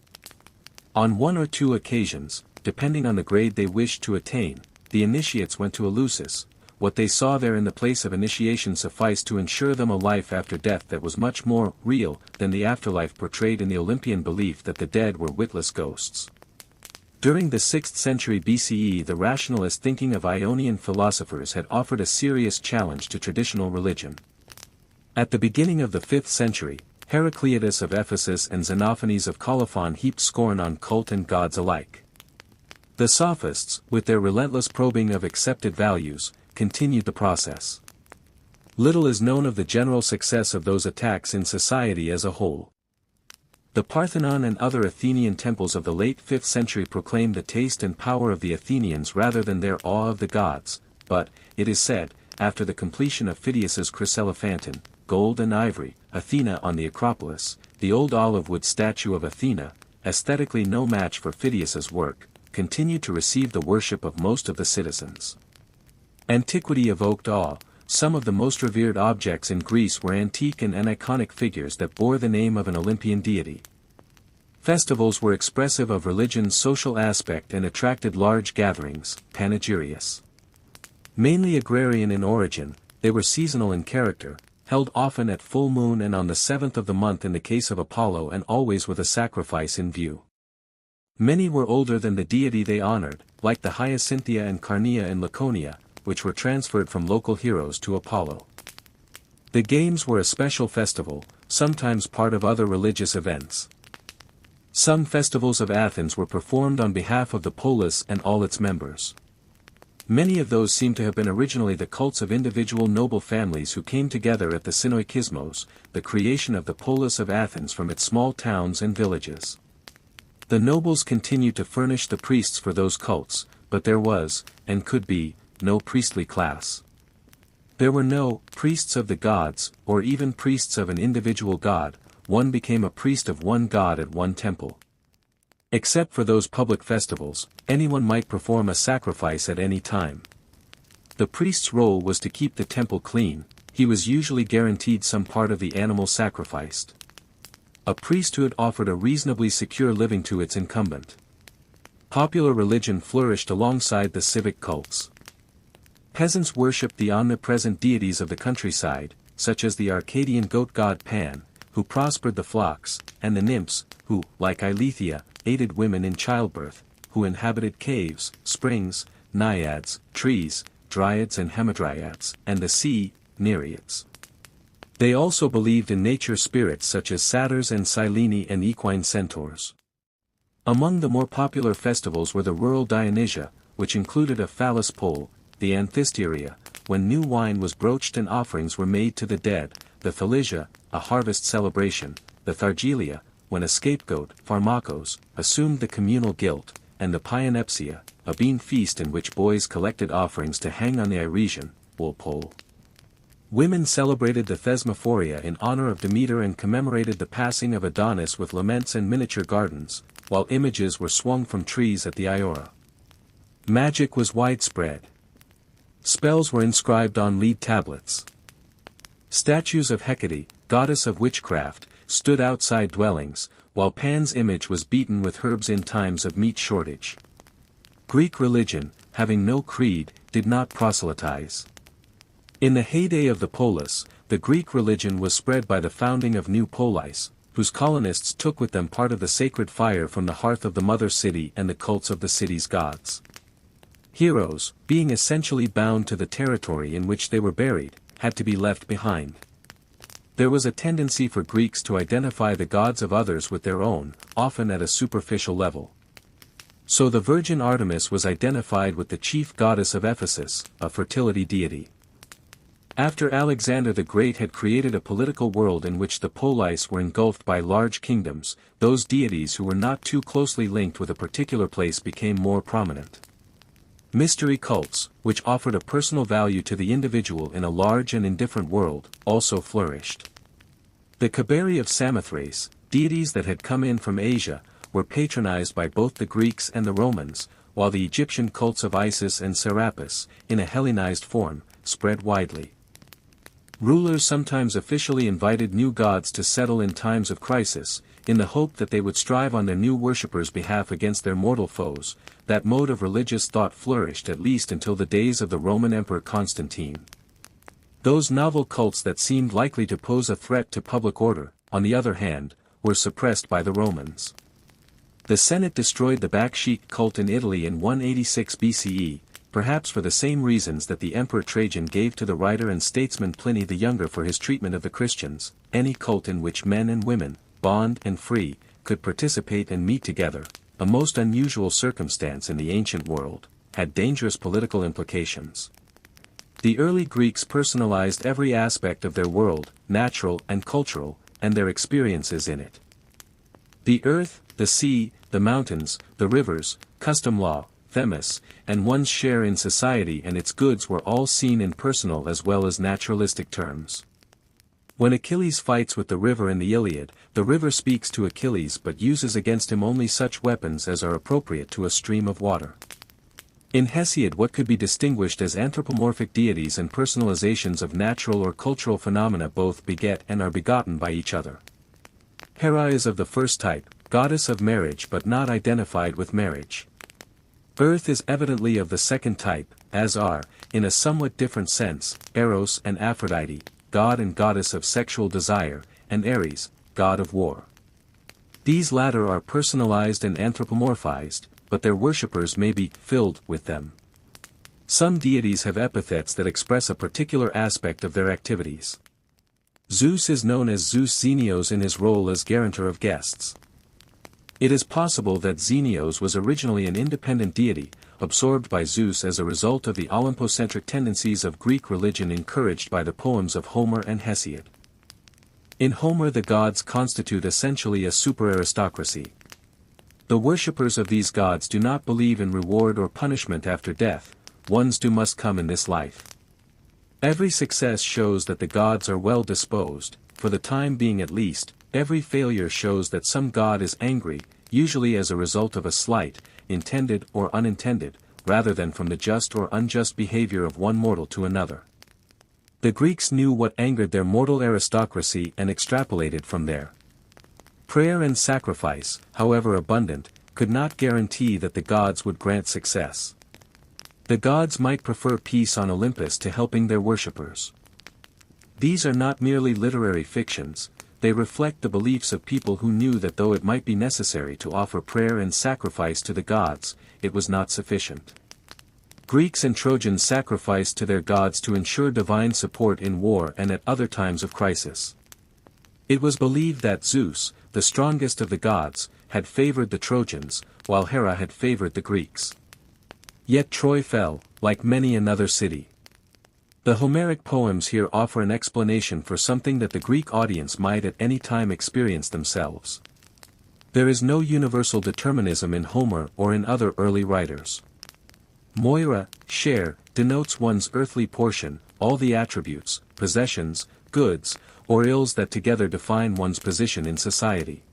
On one or two occasions, depending on the grade they wished to attain, the initiates went to Eleusis. What they saw there in the place of initiation sufficed to ensure them a life after death that was much more real than the afterlife portrayed in the Olympian belief that the dead were witless ghosts. During the 6th century BCE, the rationalist thinking of Ionian philosophers had offered a serious challenge to traditional religion. At the beginning of the 5th century, Heraclitus of Ephesus and Xenophanes of Colophon heaped scorn on cult and gods alike. The sophists, with their relentless probing of accepted values, continued the process. Little is known of the general success of those attacks in society as a whole. The Parthenon and other Athenian temples of the late 5th century proclaimed the taste and power of the Athenians rather than their awe of the gods, but, it is said, after the completion of Phidias's chryselephantine, gold and ivory, Athena on the Acropolis, the old olive-wood statue of Athena, aesthetically no match for Phidias's work, continued to receive the worship of most of the citizens. Antiquity evoked awe. Some of the most revered objects in Greece were antique and aniconic figures that bore the name of an Olympian deity. Festivals were expressive of religion's social aspect and attracted large gatherings, panegyrias. Mainly agrarian in origin, they were seasonal in character, held often at full moon and on the 7th of the month in the case of Apollo, and always with a sacrifice in view. Many were older than the deity they honored, like the Hyacinthia and Carnea in Laconia, which were transferred from local heroes to Apollo. The games were a special festival, sometimes part of other religious events. Some festivals of Athens were performed on behalf of the polis and all its members. Many of those seem to have been originally the cults of individual noble families who came together at the Synoikismos, the creation of the polis of Athens from its small towns and villages. The nobles continued to furnish the priests for those cults, but there was, and could be, no priestly class. There were no priests of the gods, or even priests of an individual god. One became a priest of one god at one temple. Except for those public festivals, anyone might perform a sacrifice at any time. The priest's role was to keep the temple clean. He was usually guaranteed some part of the animal sacrificed. A priesthood offered a reasonably secure living to its incumbent. Popular religion flourished alongside the civic cults. Peasants worshipped the omnipresent deities of the countryside, such as the Arcadian goat god Pan, who prospered the flocks, and the nymphs, who, like Eileithyia, aided women in childbirth, who inhabited caves, springs, naiads, trees, dryads and hamadryads, and the sea, nereids. They also believed in nature spirits such as satyrs and sileni and equine centaurs. Among the more popular festivals were the rural Dionysia, which included a phallus pole, the Anthesteria, when new wine was broached and offerings were made to the dead, the Thalisia, a harvest celebration, the Thargelia, when a scapegoat, Pharmakos, assumed the communal guilt, and the Pyanepsia, a bean feast in which boys collected offerings to hang on the Iresian, wool pole. Women celebrated the Thesmophoria in honor of Demeter and commemorated the passing of Adonis with laments and miniature gardens, while images were swung from trees at the Iora. Magic was widespread. Spells were inscribed on lead tablets. Statues of Hecate, goddess of witchcraft, stood outside dwellings, while Pan's image was beaten with herbs in times of meat shortage. Greek religion, having no creed, did not proselytize. In the heyday of the polis, the Greek religion was spread by the founding of new polis, whose colonists took with them part of the sacred fire from the hearth of the mother city and the cults of the city's gods. Heroes, being essentially bound to the territory in which they were buried, had to be left behind. There was a tendency for Greeks to identify the gods of others with their own, often at a superficial level. So the Virgin Artemis was identified with the chief goddess of Ephesus, a fertility deity. After Alexander the Great had created a political world in which the polis were engulfed by large kingdoms, those deities who were not too closely linked with a particular place became more prominent. Mystery cults, which offered a personal value to the individual in a large and indifferent world, also flourished. The Kabari of Samothrace, deities that had come in from Asia, were patronized by both the Greeks and the Romans, while the Egyptian cults of Isis and Serapis, in a Hellenized form, spread widely. Rulers sometimes officially invited new gods to settle in times of crisis, in the hope that they would strive on their new worshippers' behalf against their mortal foes. That mode of religious thought flourished at least until the days of the Roman Emperor Constantine. Those novel cults that seemed likely to pose a threat to public order, on the other hand, were suppressed by the Romans. The Senate destroyed the Bakshik cult in Italy in 186 BCE, perhaps for the same reasons that the Emperor Trajan gave to the writer and statesman Pliny the Younger for his treatment of the Christians. Any cult in which men and women, bond and free, could participate and meet together, a most unusual circumstance in the ancient world, had dangerous political implications. The early Greeks personalized every aspect of their world, natural and cultural, and their experiences in it. The earth, the sea, the mountains, the rivers, custom law, themis, and one's share in society and its goods were all seen in personal as well as naturalistic terms. When Achilles fights with the river in the Iliad, the river speaks to Achilles but uses against him only such weapons as are appropriate to a stream of water. In Hesiod, what could be distinguished as anthropomorphic deities and personalizations of natural or cultural phenomena both beget and are begotten by each other. Hera is of the first type, goddess of marriage but not identified with marriage. Earth is evidently of the second type, as are, in a somewhat different sense, Eros and Aphrodite, god and goddess of sexual desire, and Ares, god of war. These latter are personalized and anthropomorphized, but their worshippers may be filled with them. Some deities have epithets that express a particular aspect of their activities. Zeus is known as Zeus Xenios in his role as guarantor of guests. It is possible that Xenios was originally an independent deity, absorbed by Zeus as a result of the Olympocentric tendencies of Greek religion encouraged by the poems of Homer and Hesiod. In Homer the gods constitute essentially a super-aristocracy. The worshippers of these gods do not believe in reward or punishment after death, one's due must come in this life. Every success shows that the gods are well disposed, for the time being at least. Every failure shows that some god is angry, usually as a result of a slight, intended or unintended, rather than from the just or unjust behavior of one mortal to another. The Greeks knew what angered their mortal aristocracy and extrapolated from there. Prayer and sacrifice, however abundant, could not guarantee that the gods would grant success. The gods might prefer peace on Olympus to helping their worshippers. These are not merely literary fictions. They reflect the beliefs of people who knew that though it might be necessary to offer prayer and sacrifice to the gods, it was not sufficient. Greeks and Trojans sacrificed to their gods to ensure divine support in war and at other times of crisis. It was believed that Zeus, the strongest of the gods, had favored the Trojans, while Hera had favored the Greeks. Yet Troy fell, like many another city. The Homeric poems here offer an explanation for something that the Greek audience might at any time experience themselves. There is no universal determinism in Homer or in other early writers. Moira, share, denotes one's earthly portion, all the attributes, possessions, goods, or ills that together define one's position in society.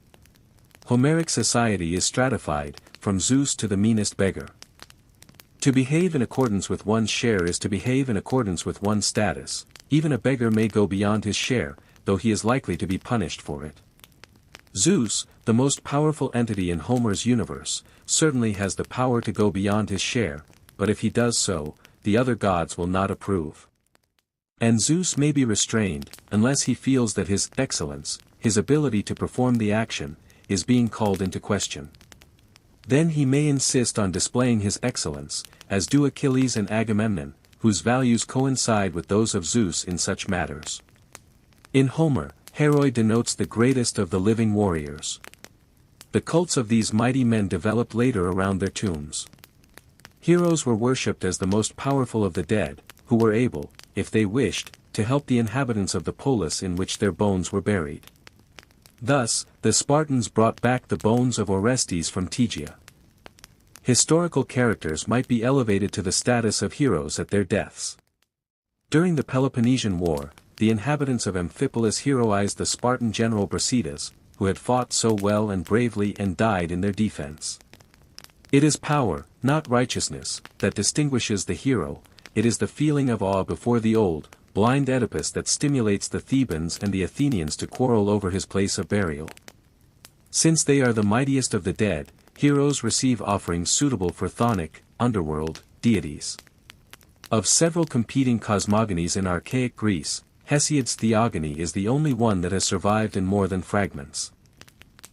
Homeric society is stratified, from Zeus to the meanest beggar. To behave in accordance with one's share is to behave in accordance with one's status. Even a beggar may go beyond his share, though he is likely to be punished for it. Zeus, the most powerful entity in Homer's universe, certainly has the power to go beyond his share, but if he does so, the other gods will not approve. And Zeus may be restrained, unless he feels that his excellence, his ability to perform the action, is being called into question. Then he may insist on displaying his excellence, as do Achilles and Agamemnon, whose values coincide with those of Zeus in such matters. In Homer, heroi denotes the greatest of the living warriors. The cults of these mighty men developed later around their tombs. Heroes were worshipped as the most powerful of the dead, who were able, if they wished, to help the inhabitants of the polis in which their bones were buried. Thus, the Spartans brought back the bones of Orestes from Tegea. Historical characters might be elevated to the status of heroes at their deaths. During the Peloponnesian War, the inhabitants of Amphipolis heroized the Spartan general Brasidas, who had fought so well and bravely and died in their defense. It is power, not righteousness, that distinguishes the hero. It is the feeling of awe before the old, blind Oedipus that stimulates the Thebans and the Athenians to quarrel over his place of burial. Since they are the mightiest of the dead, heroes receive offerings suitable for chthonic, underworld, deities. Of several competing cosmogonies in archaic Greece, Hesiod's theogony is the only one that has survived in more than fragments.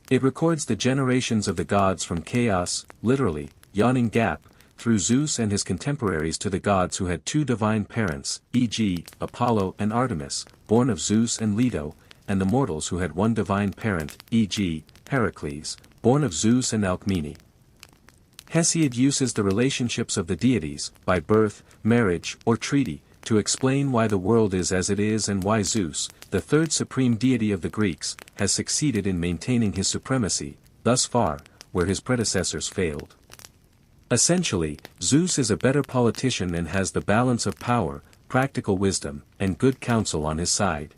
It records the generations of the gods from chaos, literally, yawning gap, through Zeus and his contemporaries to the gods who had two divine parents, e.g., Apollo and Artemis, born of Zeus and Leto, and the mortals who had one divine parent, e.g., Heracles, born of Zeus and Alcmene. Hesiod uses the relationships of the deities, by birth, marriage, or treaty, to explain why the world is as it is and why Zeus, the third supreme deity of the Greeks, has succeeded in maintaining his supremacy, thus far, where his predecessors failed. Essentially, Zeus is a better politician and has the balance of power, practical wisdom, and good counsel on his side.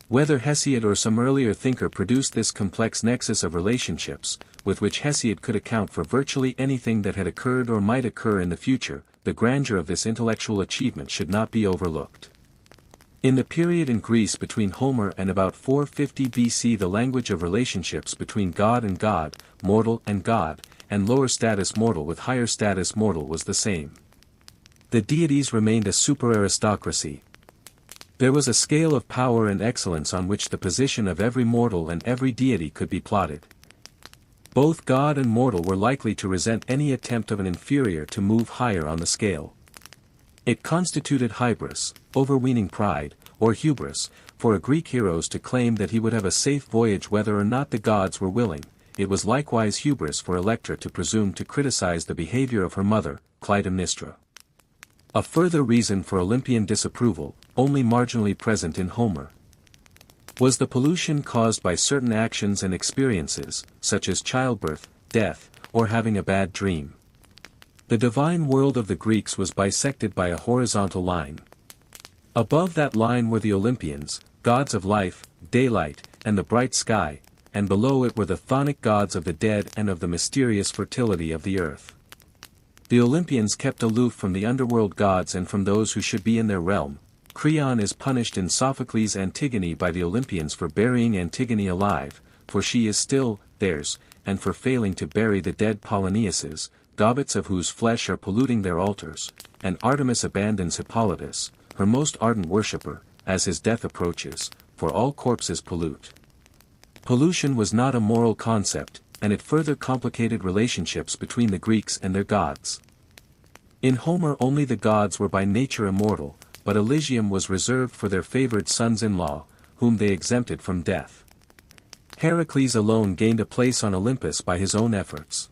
Whether Hesiod or some earlier thinker produced this complex nexus of relationships, with which Hesiod could account for virtually anything that had occurred or might occur in the future, the grandeur of this intellectual achievement should not be overlooked. In the period in Greece between Homer and about 450 BC, the language of relationships between god and god, mortal and god, and lower status mortal with higher status mortal was the same. The deities remained a super-aristocracy. There was a scale of power and excellence on which the position of every mortal and every deity could be plotted. Both god and mortal were likely to resent any attempt of an inferior to move higher on the scale. It constituted hybris, overweening pride, or hubris, for a Greek hero to claim that he would have a safe voyage whether or not the gods were willing. It was likewise hubris for Electra to presume to criticize the behavior of her mother, Clytemnestra. A further reason for Olympian disapproval, only marginally present in Homer, was the pollution caused by certain actions and experiences, such as childbirth, death, or having a bad dream. The divine world of the Greeks was bisected by a horizontal line. Above that line were the Olympians, gods of life, daylight, and the bright sky, and below it were the chthonic gods of the dead and of the mysterious fertility of the earth. The Olympians kept aloof from the underworld gods and from those who should be in their realm. Creon is punished in Sophocles' Antigone by the Olympians for burying Antigone alive, for she is still theirs, and for failing to bury the dead Polyneices, gobbets of whose flesh are polluting their altars, and Artemis abandons Hippolytus, her most ardent worshipper, as his death approaches, for all corpses pollute. Pollution was not a moral concept, and it further complicated relationships between the Greeks and their gods. In Homer only the gods were by nature immortal, but Elysium was reserved for their favored sons-in-law, whom they exempted from death. Heracles alone gained a place on Olympus by his own efforts.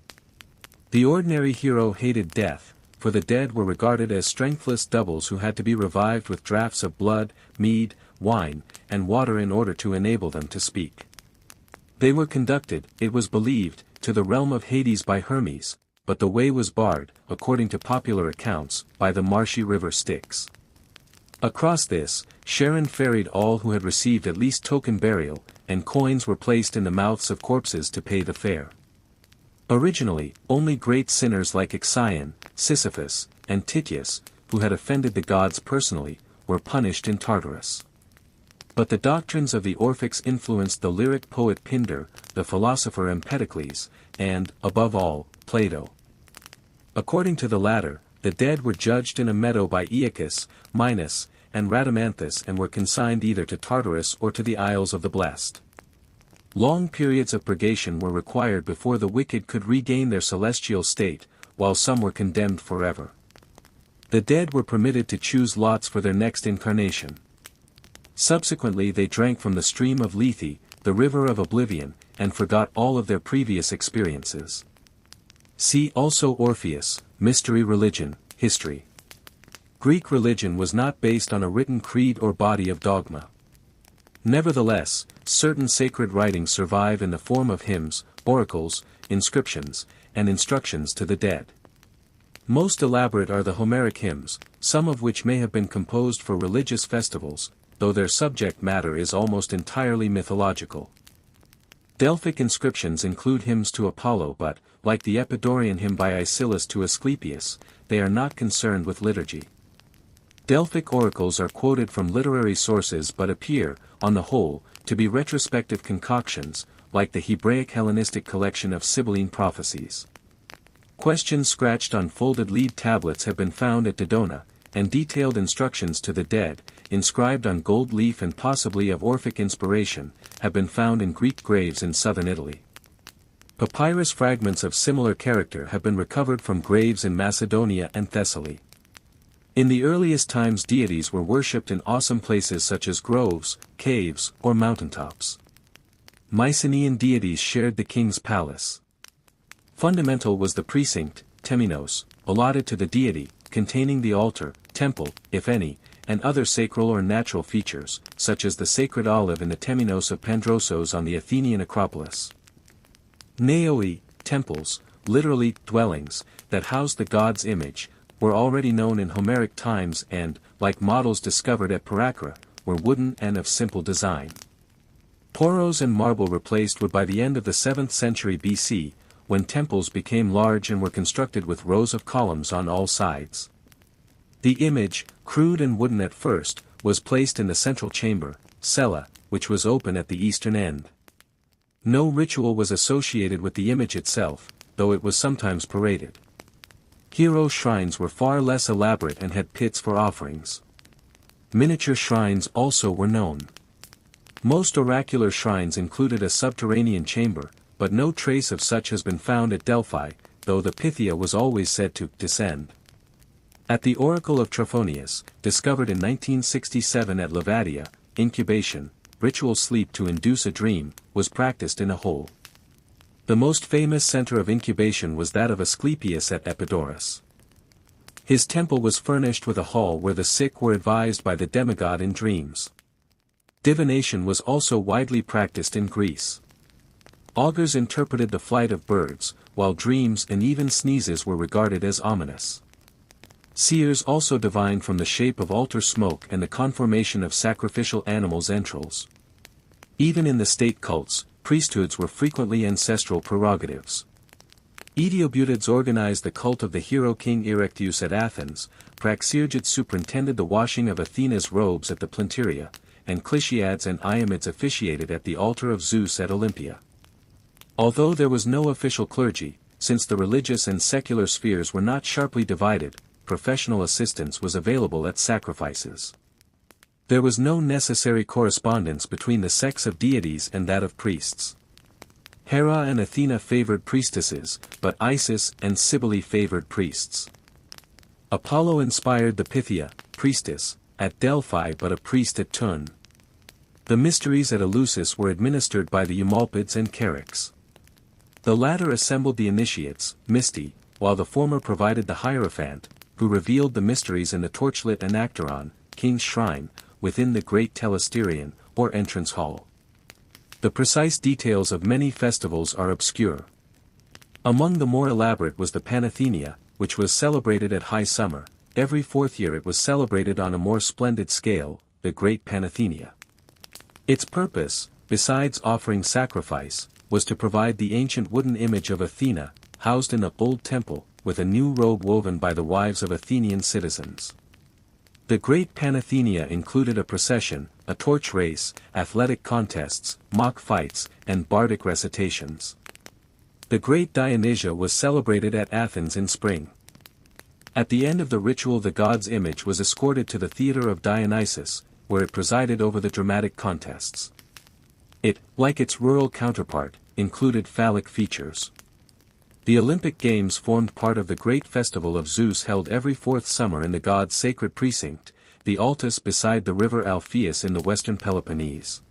The ordinary hero hated death, for the dead were regarded as strengthless doubles who had to be revived with draughts of blood, mead, wine, and water in order to enable them to speak. They were conducted, it was believed, to the realm of Hades by Hermes, but the way was barred, according to popular accounts, by the marshy river Styx. Across this, Charon ferried all who had received at least token burial, and coins were placed in the mouths of corpses to pay the fare. Originally, only great sinners like Ixion, Sisyphus, and Tityus, who had offended the gods personally, were punished in Tartarus. But the doctrines of the Orphics influenced the lyric poet Pindar, the philosopher Empedocles, and, above all, Plato. According to the latter, the dead were judged in a meadow by Aeacus, Minos, and Rhadamanthus and were consigned either to Tartarus or to the Isles of the Blessed. Long periods of purgation were required before the wicked could regain their celestial state, while some were condemned forever. The dead were permitted to choose lots for their next incarnation. Subsequently they drank from the stream of Lethe, the river of oblivion, and forgot all of their previous experiences. See also Orpheus, Mystery Religion, History. Greek religion was not based on a written creed or body of dogma. Nevertheless, certain sacred writings survive in the form of hymns, oracles, inscriptions, and instructions to the dead. Most elaborate are the Homeric hymns, some of which may have been composed for religious festivals, though their subject matter is almost entirely mythological. Delphic inscriptions include hymns to Apollo but, like the Epidaurian hymn by Aeschylus to Asclepius, they are not concerned with liturgy. Delphic oracles are quoted from literary sources but appear, on the whole, to be retrospective concoctions, like the Hebraic Hellenistic collection of Sibylline prophecies. Questions scratched on folded lead tablets have been found at Dodona, and detailed instructions to the dead, inscribed on gold leaf and possibly of Orphic inspiration, have been found in Greek graves in southern Italy. Papyrus fragments of similar character have been recovered from graves in Macedonia and Thessaly. In the earliest times deities were worshipped in awesome places such as groves, caves, or mountaintops. Mycenaean deities shared the king's palace. Fundamental was the precinct, temenos, allotted to the deity, containing the altar, temple, if any, and other sacral or natural features, such as the sacred olive in the temenos of Pandrosos on the Athenian Acropolis. Neoi, temples, literally dwellings, that housed the god's image, were already known in Homeric times and, like models discovered at Parakra, were wooden and of simple design. Poros and marble replaced wood by the end of the 7th century BC, when temples became large and were constructed with rows of columns on all sides. The image, crude and wooden at first, was placed in the central chamber, cella, which was open at the eastern end. No ritual was associated with the image itself, though it was sometimes paraded. Hero shrines were far less elaborate and had pits for offerings. Miniature shrines also were known. Most oracular shrines included a subterranean chamber, but no trace of such has been found at Delphi, though the Pythia was always said to descend. At the Oracle of Trophonius, discovered in 1967 at Levadia, incubation, ritual sleep to induce a dream, was practiced in a hole. The most famous center of incubation was that of Asclepius at Epidaurus. His temple was furnished with a hall where the sick were advised by the demigod in dreams. Divination was also widely practiced in Greece. Augurs interpreted the flight of birds, while dreams and even sneezes were regarded as ominous. Seers also divined from the shape of altar smoke and the conformation of sacrificial animals' entrails. Even in the state cults, priesthoods were frequently ancestral prerogatives. Aetiobutids organized the cult of the hero king Erechteus at Athens, Praxearchids superintended the washing of Athena's robes at the Plynteria, and Clytiads and Iamids officiated at the altar of Zeus at Olympia. Although there was no official clergy, since the religious and secular spheres were not sharply divided, professional assistance was available at sacrifices. There was no necessary correspondence between the sex of deities and that of priests. Hera and Athena favored priestesses, but Isis and Cybele favored priests. Apollo inspired the Pythia, priestess, at Delphi but a priest at Tun. The mysteries at Eleusis were administered by the Eumolpids and Charax. The latter assembled the initiates, Mysti, while the former provided the Hierophant, who revealed the mysteries in the torchlit Anacteron, king's shrine, within the great telesterion, or entrance hall. The precise details of many festivals are obscure. Among the more elaborate was the Panathenaea, which was celebrated at high summer. Every 4th year it was celebrated on a more splendid scale, the Great Panathenaea. Its purpose, besides offering sacrifice, was to provide the ancient wooden image of Athena, housed in the old temple, with a new robe woven by the wives of Athenian citizens. The Great Panathenaea included a procession, a torch race, athletic contests, mock fights, and bardic recitations. The Great Dionysia was celebrated at Athens in spring. At the end of the ritual the god's image was escorted to the theater of Dionysus, where it presided over the dramatic contests. It, like its rural counterpart, included phallic features. The Olympic Games formed part of the great festival of Zeus held every fourth summer in the god's sacred precinct, the Altus beside the river Alpheus in the western Peloponnese.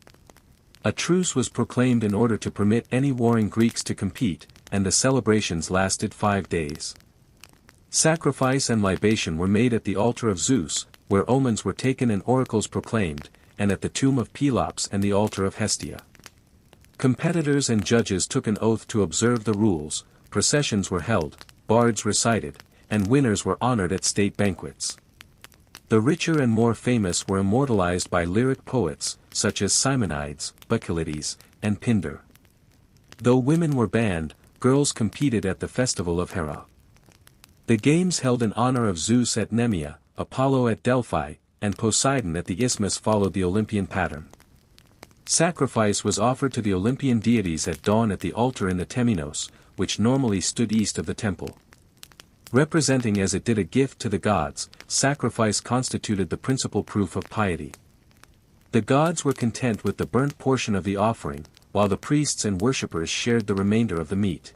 A truce was proclaimed in order to permit any warring Greeks to compete, and the celebrations lasted 5 days. Sacrifice and libation were made at the altar of Zeus, where omens were taken and oracles proclaimed, and at the tomb of Pelops and the altar of Hestia. Competitors and judges took an oath to observe the rules, processions were held, bards recited, and winners were honored at state banquets. The richer and more famous were immortalized by lyric poets, such as Simonides, Bacchylides, and Pindar. Though women were banned, girls competed at the festival of Hera. The games held in honor of Zeus at Nemea, Apollo at Delphi, and Poseidon at the Isthmus followed the Olympian pattern. Sacrifice was offered to the Olympian deities at dawn at the altar in the Temenos, which normally stood east of the temple. Representing as it did a gift to the gods, sacrifice constituted the principal proof of piety. The gods were content with the burnt portion of the offering, while the priests and worshippers shared the remainder of the meat.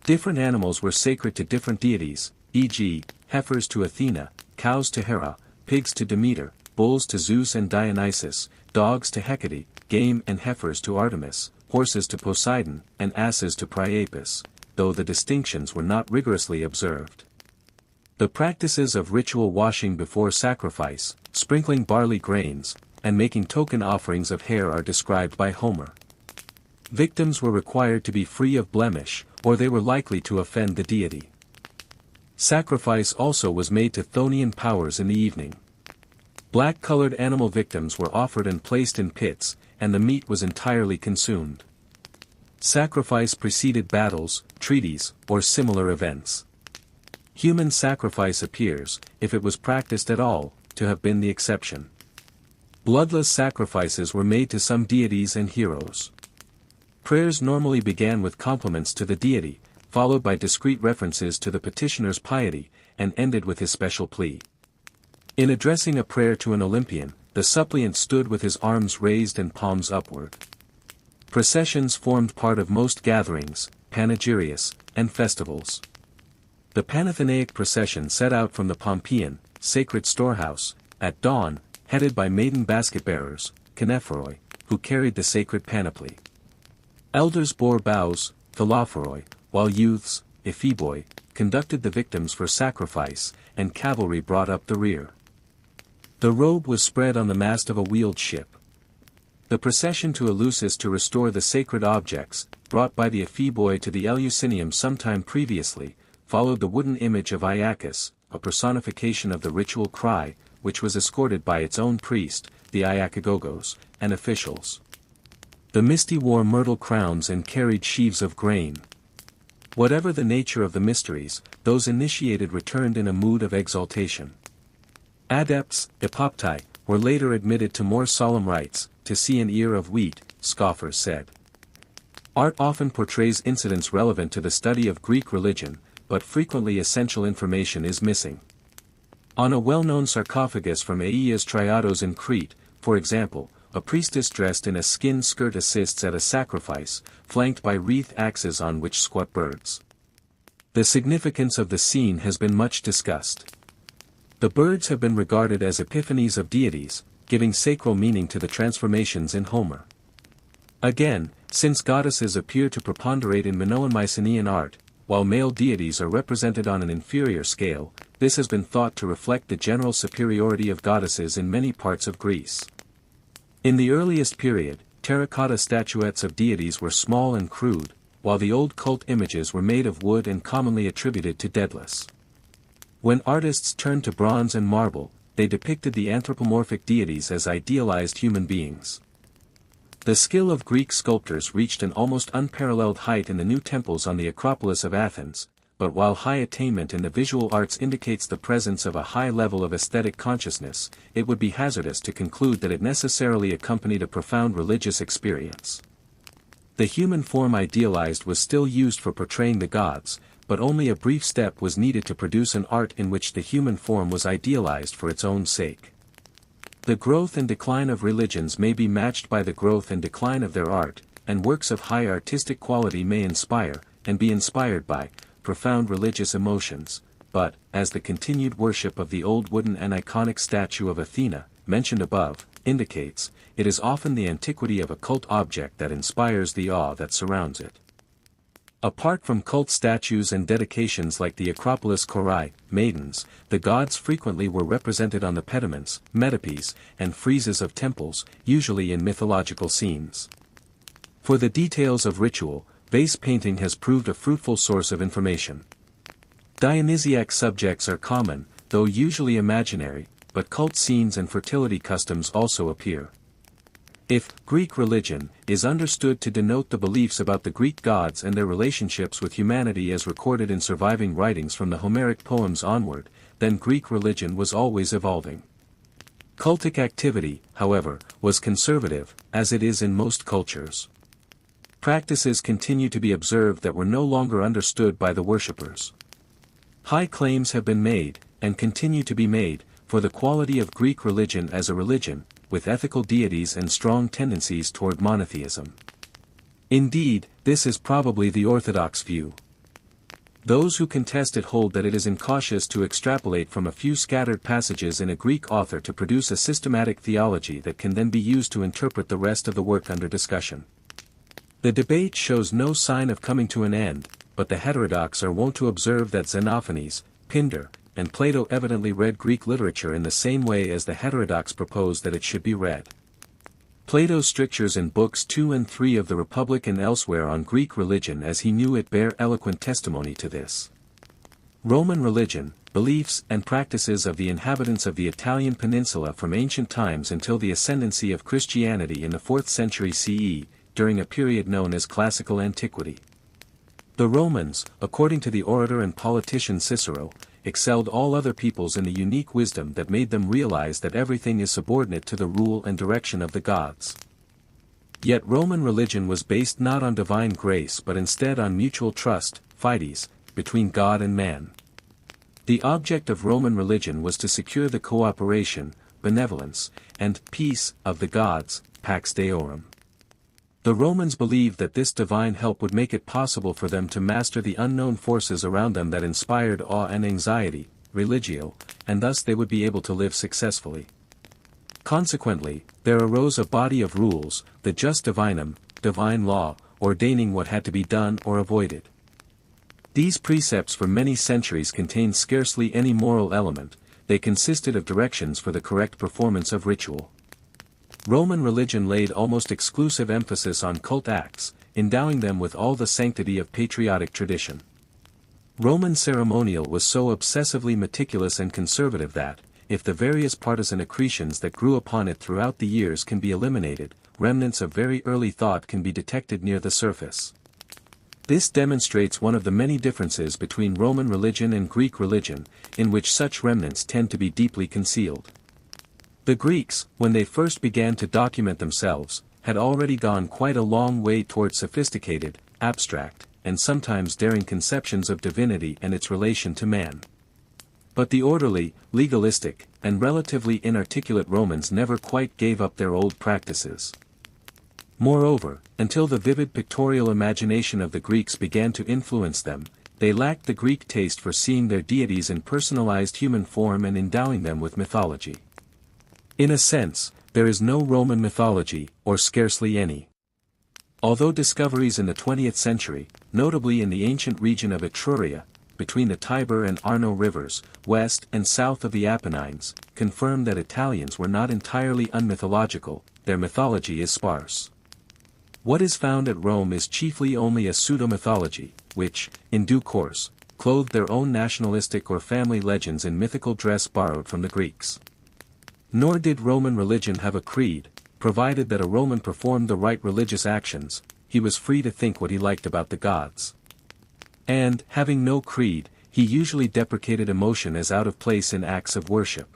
Different animals were sacred to different deities, e.g., heifers to Athena, cows to Hera, pigs to Demeter, bulls to Zeus and Dionysus, dogs to Hecate, game and heifers to Artemis, horses to Poseidon, and asses to Priapus, though the distinctions were not rigorously observed. The practices of ritual washing before sacrifice, sprinkling barley grains, and making token offerings of hair are described by Homer. Victims were required to be free of blemish, or they were likely to offend the deity. Sacrifice also was made to Chthonian powers in the evening. Black-colored animal victims were offered and placed in pits, and the meat was entirely consumed. Sacrifice preceded battles, treaties, or similar events. Human sacrifice appears, if it was practiced at all, to have been the exception. Bloodless sacrifices were made to some deities and heroes. Prayers normally began with compliments to the deity, followed by discreet references to the petitioner's piety, and ended with his special plea. In addressing a prayer to an Olympian, the suppliant stood with his arms raised and palms upward. Processions formed part of most gatherings, panegyrias, and festivals. The Panathenaic procession set out from the Pompeian, sacred storehouse, at dawn, headed by maiden basket-bearers, Knephoroi, who carried the sacred panoply. Elders bore bows, Philophoroi, while youths, Epheboi, conducted the victims for sacrifice, and cavalry brought up the rear. The robe was spread on the mast of a wheeled ship. The procession to Eleusis to restore the sacred objects, brought by the Epheboi to the Eleusinium sometime previously, followed the wooden image of Iacchus, a personification of the ritual cry, which was escorted by its own priest, the Iachagogos, and officials. The Misty wore myrtle crowns and carried sheaves of grain. Whatever the nature of the mysteries, those initiated returned in a mood of exaltation. Adepts, epoptai, were later admitted to more solemn rites, to see an ear of wheat, scoffers said. Art often portrays incidents relevant to the study of Greek religion, but frequently essential information is missing. On a well-known sarcophagus from Aeaeus Triados in Crete, for example, a priestess dressed in a skin skirt assists at a sacrifice, flanked by wreathed axes on which squat birds. The significance of the scene has been much discussed. The birds have been regarded as epiphanies of deities, giving sacral meaning to the transformations in Homer. Again, since goddesses appear to preponderate in Minoan Mycenaean art, while male deities are represented on an inferior scale, this has been thought to reflect the general superiority of goddesses in many parts of Greece. In the earliest period, terracotta statuettes of deities were small and crude, while the old cult images were made of wood and commonly attributed to Daedalus. When artists turned to bronze and marble, they depicted the anthropomorphic deities as idealized human beings. The skill of Greek sculptors reached an almost unparalleled height in the new temples on the Acropolis of Athens, but while high attainment in the visual arts indicates the presence of a high level of aesthetic consciousness, it would be hazardous to conclude that it necessarily accompanied a profound religious experience. The human form idealized was still used for portraying the gods, but only a brief step was needed to produce an art in which the human form was idealized for its own sake. The growth and decline of religions may be matched by the growth and decline of their art, and works of high artistic quality may inspire, and be inspired by, profound religious emotions, but, as the continued worship of the old wooden and iconic statue of Athena, mentioned above, indicates, it is often the antiquity of a cult object that inspires the awe that surrounds it. Apart from cult statues and dedications like the Acropolis Korai, maidens, the gods frequently were represented on the pediments, metopes, and friezes of temples, usually in mythological scenes. For the details of ritual, vase painting has proved a fruitful source of information. Dionysiac subjects are common, though usually imaginary, but cult scenes and fertility customs also appear. If Greek religion is understood to denote the beliefs about the Greek gods and their relationships with humanity as recorded in surviving writings from the Homeric poems onward, then Greek religion was always evolving. Cultic activity, however, was conservative, as it is in most cultures. Practices continue to be observed that were no longer understood by the worshippers. High claims have been made, and continue to be made, for the quality of Greek religion as a religion, with ethical deities and strong tendencies toward monotheism. Indeed, this is probably the orthodox view. Those who contest it hold that it is incautious to extrapolate from a few scattered passages in a Greek author to produce a systematic theology that can then be used to interpret the rest of the work under discussion. The debate shows no sign of coming to an end, but the heterodox are wont to observe that Xenophanes, Pindar, and Plato evidently read Greek literature in the same way as the heterodox proposed that it should be read. Plato's strictures in books 2 and 3 of the Republic and elsewhere on Greek religion as he knew it bear eloquent testimony to this. Roman religion, beliefs and practices of the inhabitants of the Italian peninsula from ancient times until the ascendancy of Christianity in the 4th century CE, during a period known as Classical Antiquity. The Romans, according to the orator and politician Cicero, excelled all other peoples in the unique wisdom that made them realize that everything is subordinate to the rule and direction of the gods. Yet Roman religion was based not on divine grace but instead on mutual trust, fides, between God and man. The object of Roman religion was to secure the cooperation, benevolence, and peace of the gods, pax deorum. The Romans believed that this divine help would make it possible for them to master the unknown forces around them that inspired awe and anxiety, religio, and thus they would be able to live successfully. Consequently, there arose a body of rules, the jus divinum, divine law, ordaining what had to be done or avoided. These precepts for many centuries contained scarcely any moral element, they consisted of directions for the correct performance of ritual. Roman religion laid almost exclusive emphasis on cult acts, endowing them with all the sanctity of patriotic tradition. Roman ceremonial was so obsessively meticulous and conservative that, if the various partisan accretions that grew upon it throughout the years can be eliminated, remnants of very early thought can be detected near the surface. This demonstrates one of the many differences between Roman religion and Greek religion, in which such remnants tend to be deeply concealed. The Greeks, when they first began to document themselves, had already gone quite a long way toward sophisticated, abstract, and sometimes daring conceptions of divinity and its relation to man. But the orderly, legalistic, and relatively inarticulate Romans never quite gave up their old practices. Moreover, until the vivid pictorial imagination of the Greeks began to influence them, they lacked the Greek taste for seeing their deities in personalized human form and endowing them with mythology. In a sense, there is no Roman mythology, or scarcely any. Although discoveries in the 20th century, notably in the ancient region of Etruria, between the Tiber and Arno rivers, west and south of the Apennines, confirm that Italians were not entirely unmythological, their mythology is sparse. What is found at Rome is chiefly only a pseudo-mythology, which, in due course, clothed their own nationalistic or family legends in mythical dress borrowed from the Greeks. Nor did Roman religion have a creed, provided that a Roman performed the right religious actions, he was free to think what he liked about the gods. And, having no creed, he usually deprecated emotion as out of place in acts of worship.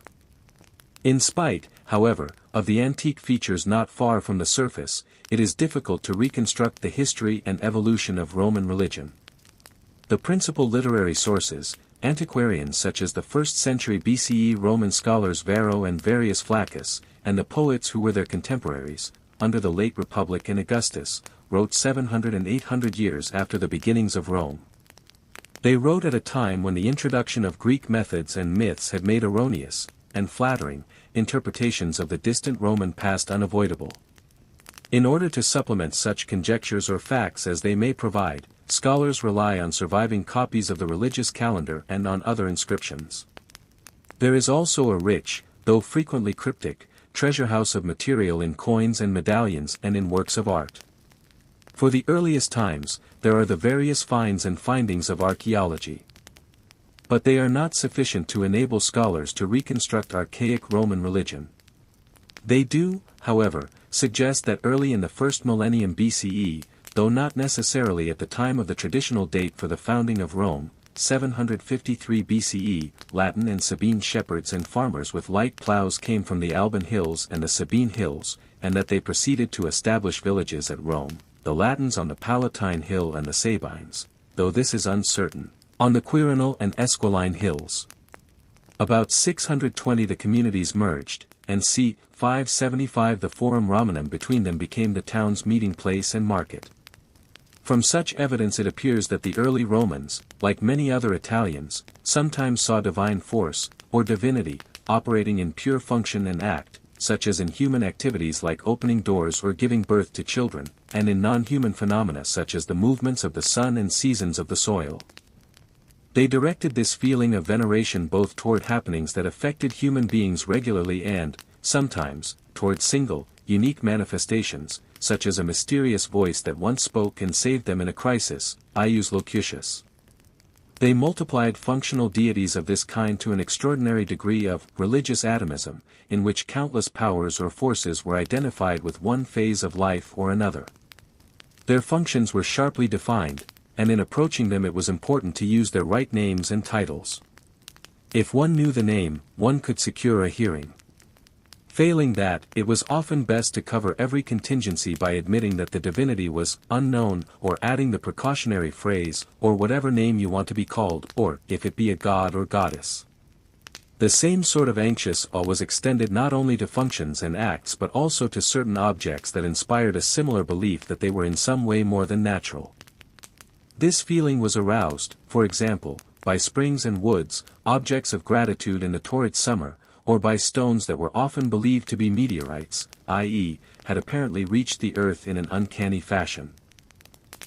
In spite, however, of the antique features not far from the surface, it is difficult to reconstruct the history and evolution of Roman religion. The principal literary sources, antiquarians such as the 1st century BCE Roman scholars Varro and Varius Flaccus, and the poets who were their contemporaries, under the late Republic and Augustus, wrote 700 and 800 years after the beginnings of Rome. They wrote at a time when the introduction of Greek methods and myths had made erroneous, and flattering, interpretations of the distant Roman past unavoidable. In order to supplement such conjectures or facts as they may provide, scholars rely on surviving copies of the religious calendar and on other inscriptions. There is also a rich, though frequently cryptic, treasure house of material in coins and medallions and in works of art. For the earliest times, there are the various finds and findings of archaeology. But they are not sufficient to enable scholars to reconstruct archaic Roman religion. They do, however, suggest that early in the 1st millennium BCE, though not necessarily at the time of the traditional date for the founding of Rome, 753 BCE, Latin and Sabine shepherds and farmers with light plows came from the Alban Hills and the Sabine Hills, and that they proceeded to establish villages at Rome, the Latins on the Palatine Hill and the Sabines, though this is uncertain, on the Quirinal and Esquiline Hills. About 620 the communities merged, and c. 575 the Forum Romanum between them became the town's meeting place and market. From such evidence it appears that the early Romans, like many other Italians, sometimes saw divine force, or divinity, operating in pure function and act, such as in human activities like opening doors or giving birth to children, and in non-human phenomena such as the movements of the sun and seasons of the soil. They directed this feeling of veneration both toward happenings that affected human beings regularly and, sometimes, toward single, unique manifestations, such as a mysterious voice that once spoke and saved them in a crisis, ius locutius. They multiplied functional deities of this kind to an extraordinary degree of religious atomism, in which countless powers or forces were identified with one phase of life or another. Their functions were sharply defined, and in approaching them it was important to use their right names and titles. If one knew the name, one could secure a hearing. Failing that, it was often best to cover every contingency by admitting that the divinity was unknown or adding the precautionary phrase, or whatever name you want to be called, or, if it be a god or goddess. The same sort of anxious awe was extended not only to functions and acts but also to certain objects that inspired a similar belief that they were in some way more than natural. This feeling was aroused, for example, by springs and woods, objects of gratitude in the torrid summer, or by stones that were often believed to be meteorites, i.e., had apparently reached the earth in an uncanny fashion.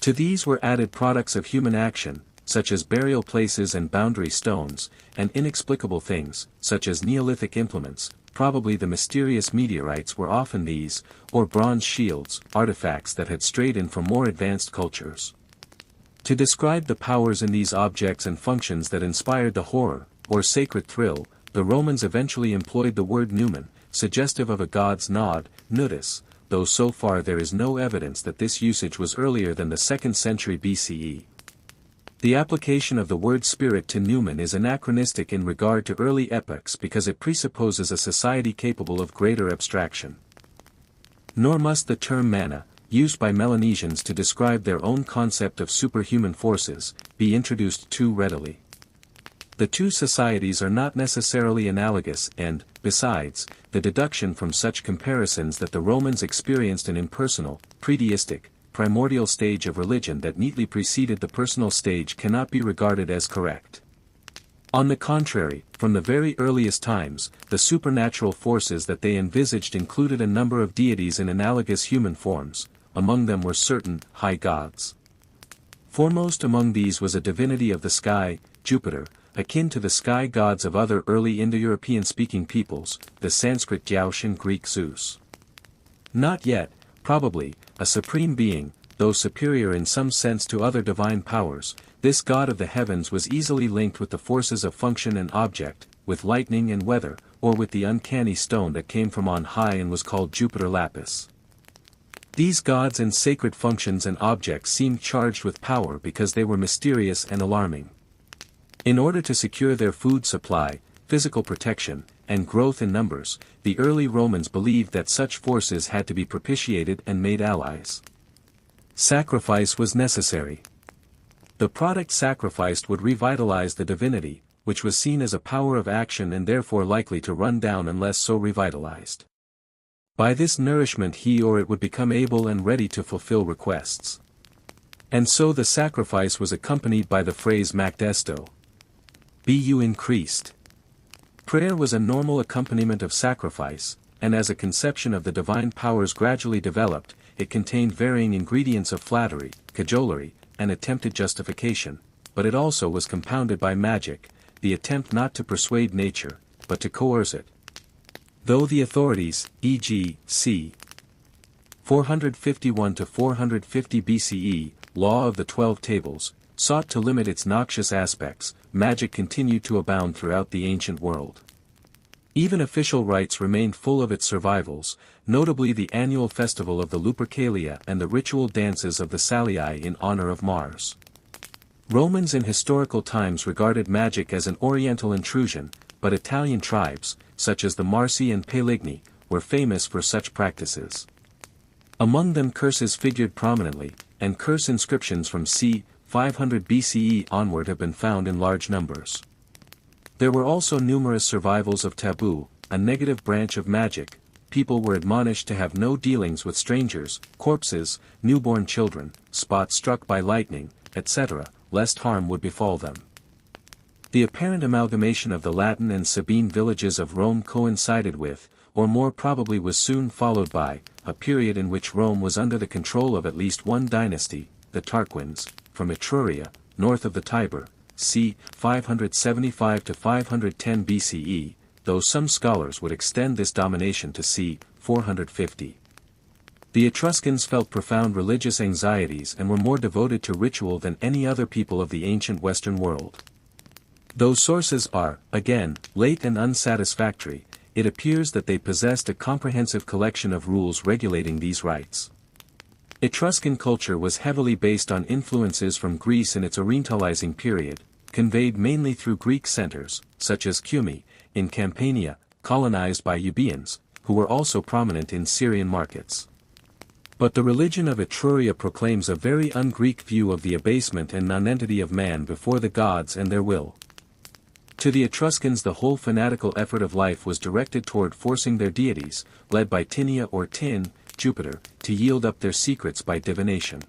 To these were added products of human action, such as burial places and boundary stones, and inexplicable things, such as Neolithic implements, probably the mysterious meteorites were often these, or bronze shields, artifacts that had strayed in from more advanced cultures. To describe the powers in these objects and functions that inspired the horror, or sacred thrill, the Romans eventually employed the word numen, suggestive of a god's nod, nudus, though so far there is no evidence that this usage was earlier than the 2nd century BCE. The application of the word spirit to numen is anachronistic in regard to early epochs because it presupposes a society capable of greater abstraction. Nor must the term mana, used by Melanesians to describe their own concept of superhuman forces, be introduced too readily. The two societies are not necessarily analogous and, besides, the deduction from such comparisons that the Romans experienced an impersonal, predeistic, primordial stage of religion that neatly preceded the personal stage cannot be regarded as correct. On the contrary, from the very earliest times, the supernatural forces that they envisaged included a number of deities in analogous human forms, among them were certain high gods. Foremost among these was a divinity of the sky, Jupiter, akin to the sky gods of other early Indo-European-speaking peoples, the Sanskrit Gyaush and Greek Zeus. Not yet, probably, a supreme being, though superior in some sense to other divine powers, this god of the heavens was easily linked with the forces of function and object, with lightning and weather, or with the uncanny stone that came from on high and was called Jupiter Lapis. These gods and sacred functions and objects seemed charged with power because they were mysterious and alarming. In order to secure their food supply, physical protection, and growth in numbers, the early Romans believed that such forces had to be propitiated and made allies. Sacrifice was necessary. The product sacrificed would revitalize the divinity, which was seen as a power of action and therefore likely to run down unless so revitalized. By this nourishment he or it would become able and ready to fulfill requests. And so the sacrifice was accompanied by the phrase Macdesto. Be you increased. Prayer was a normal accompaniment of sacrifice, and as a conception of the divine powers gradually developed, it contained varying ingredients of flattery, cajolery, and attempted justification, but it also was compounded by magic, the attempt not to persuade nature, but to coerce it. Though the authorities, e.g., c. 451 to 450 BCE, Law of the 12 Tables, sought to limit its noxious aspects, magic continued to abound throughout the ancient world. Even official rites remained full of its survivals, notably the annual festival of the Lupercalia and the ritual dances of the Salii in honor of Mars. Romans in historical times regarded magic as an oriental intrusion, but Italian tribes, such as the Marsi and Peligni, were famous for such practices. Among them curses figured prominently, and curse inscriptions from c. 500 BCE onward have been found in large numbers. There were also numerous survivals of taboo, a negative branch of magic. People were admonished to have no dealings with strangers, corpses, newborn children, spots struck by lightning, etc., lest harm would befall them. The apparent amalgamation of the Latin and Sabine villages of Rome coincided with, or more probably was soon followed by, a period in which Rome was under the control of at least one dynasty, the Tarquins, from Etruria, north of the Tiber, c. 575 to 510 BCE, though some scholars would extend this domination to c. 450. The Etruscans felt profound religious anxieties and were more devoted to ritual than any other people of the ancient Western world. Though sources are, again, late and unsatisfactory, it appears that they possessed a comprehensive collection of rules regulating these rites. Etruscan culture was heavily based on influences from Greece in its Orientalizing period, conveyed mainly through Greek centers, such as Cumae, in Campania, colonized by Euboeans, who were also prominent in Syrian markets. But the religion of Etruria proclaims a very un-Greek view of the abasement and nonentity of man before the gods and their will. To the Etruscans the whole fanatical effort of life was directed toward forcing their deities, led by Tinia or Tin, Jupiter, to yield up their secrets by divination.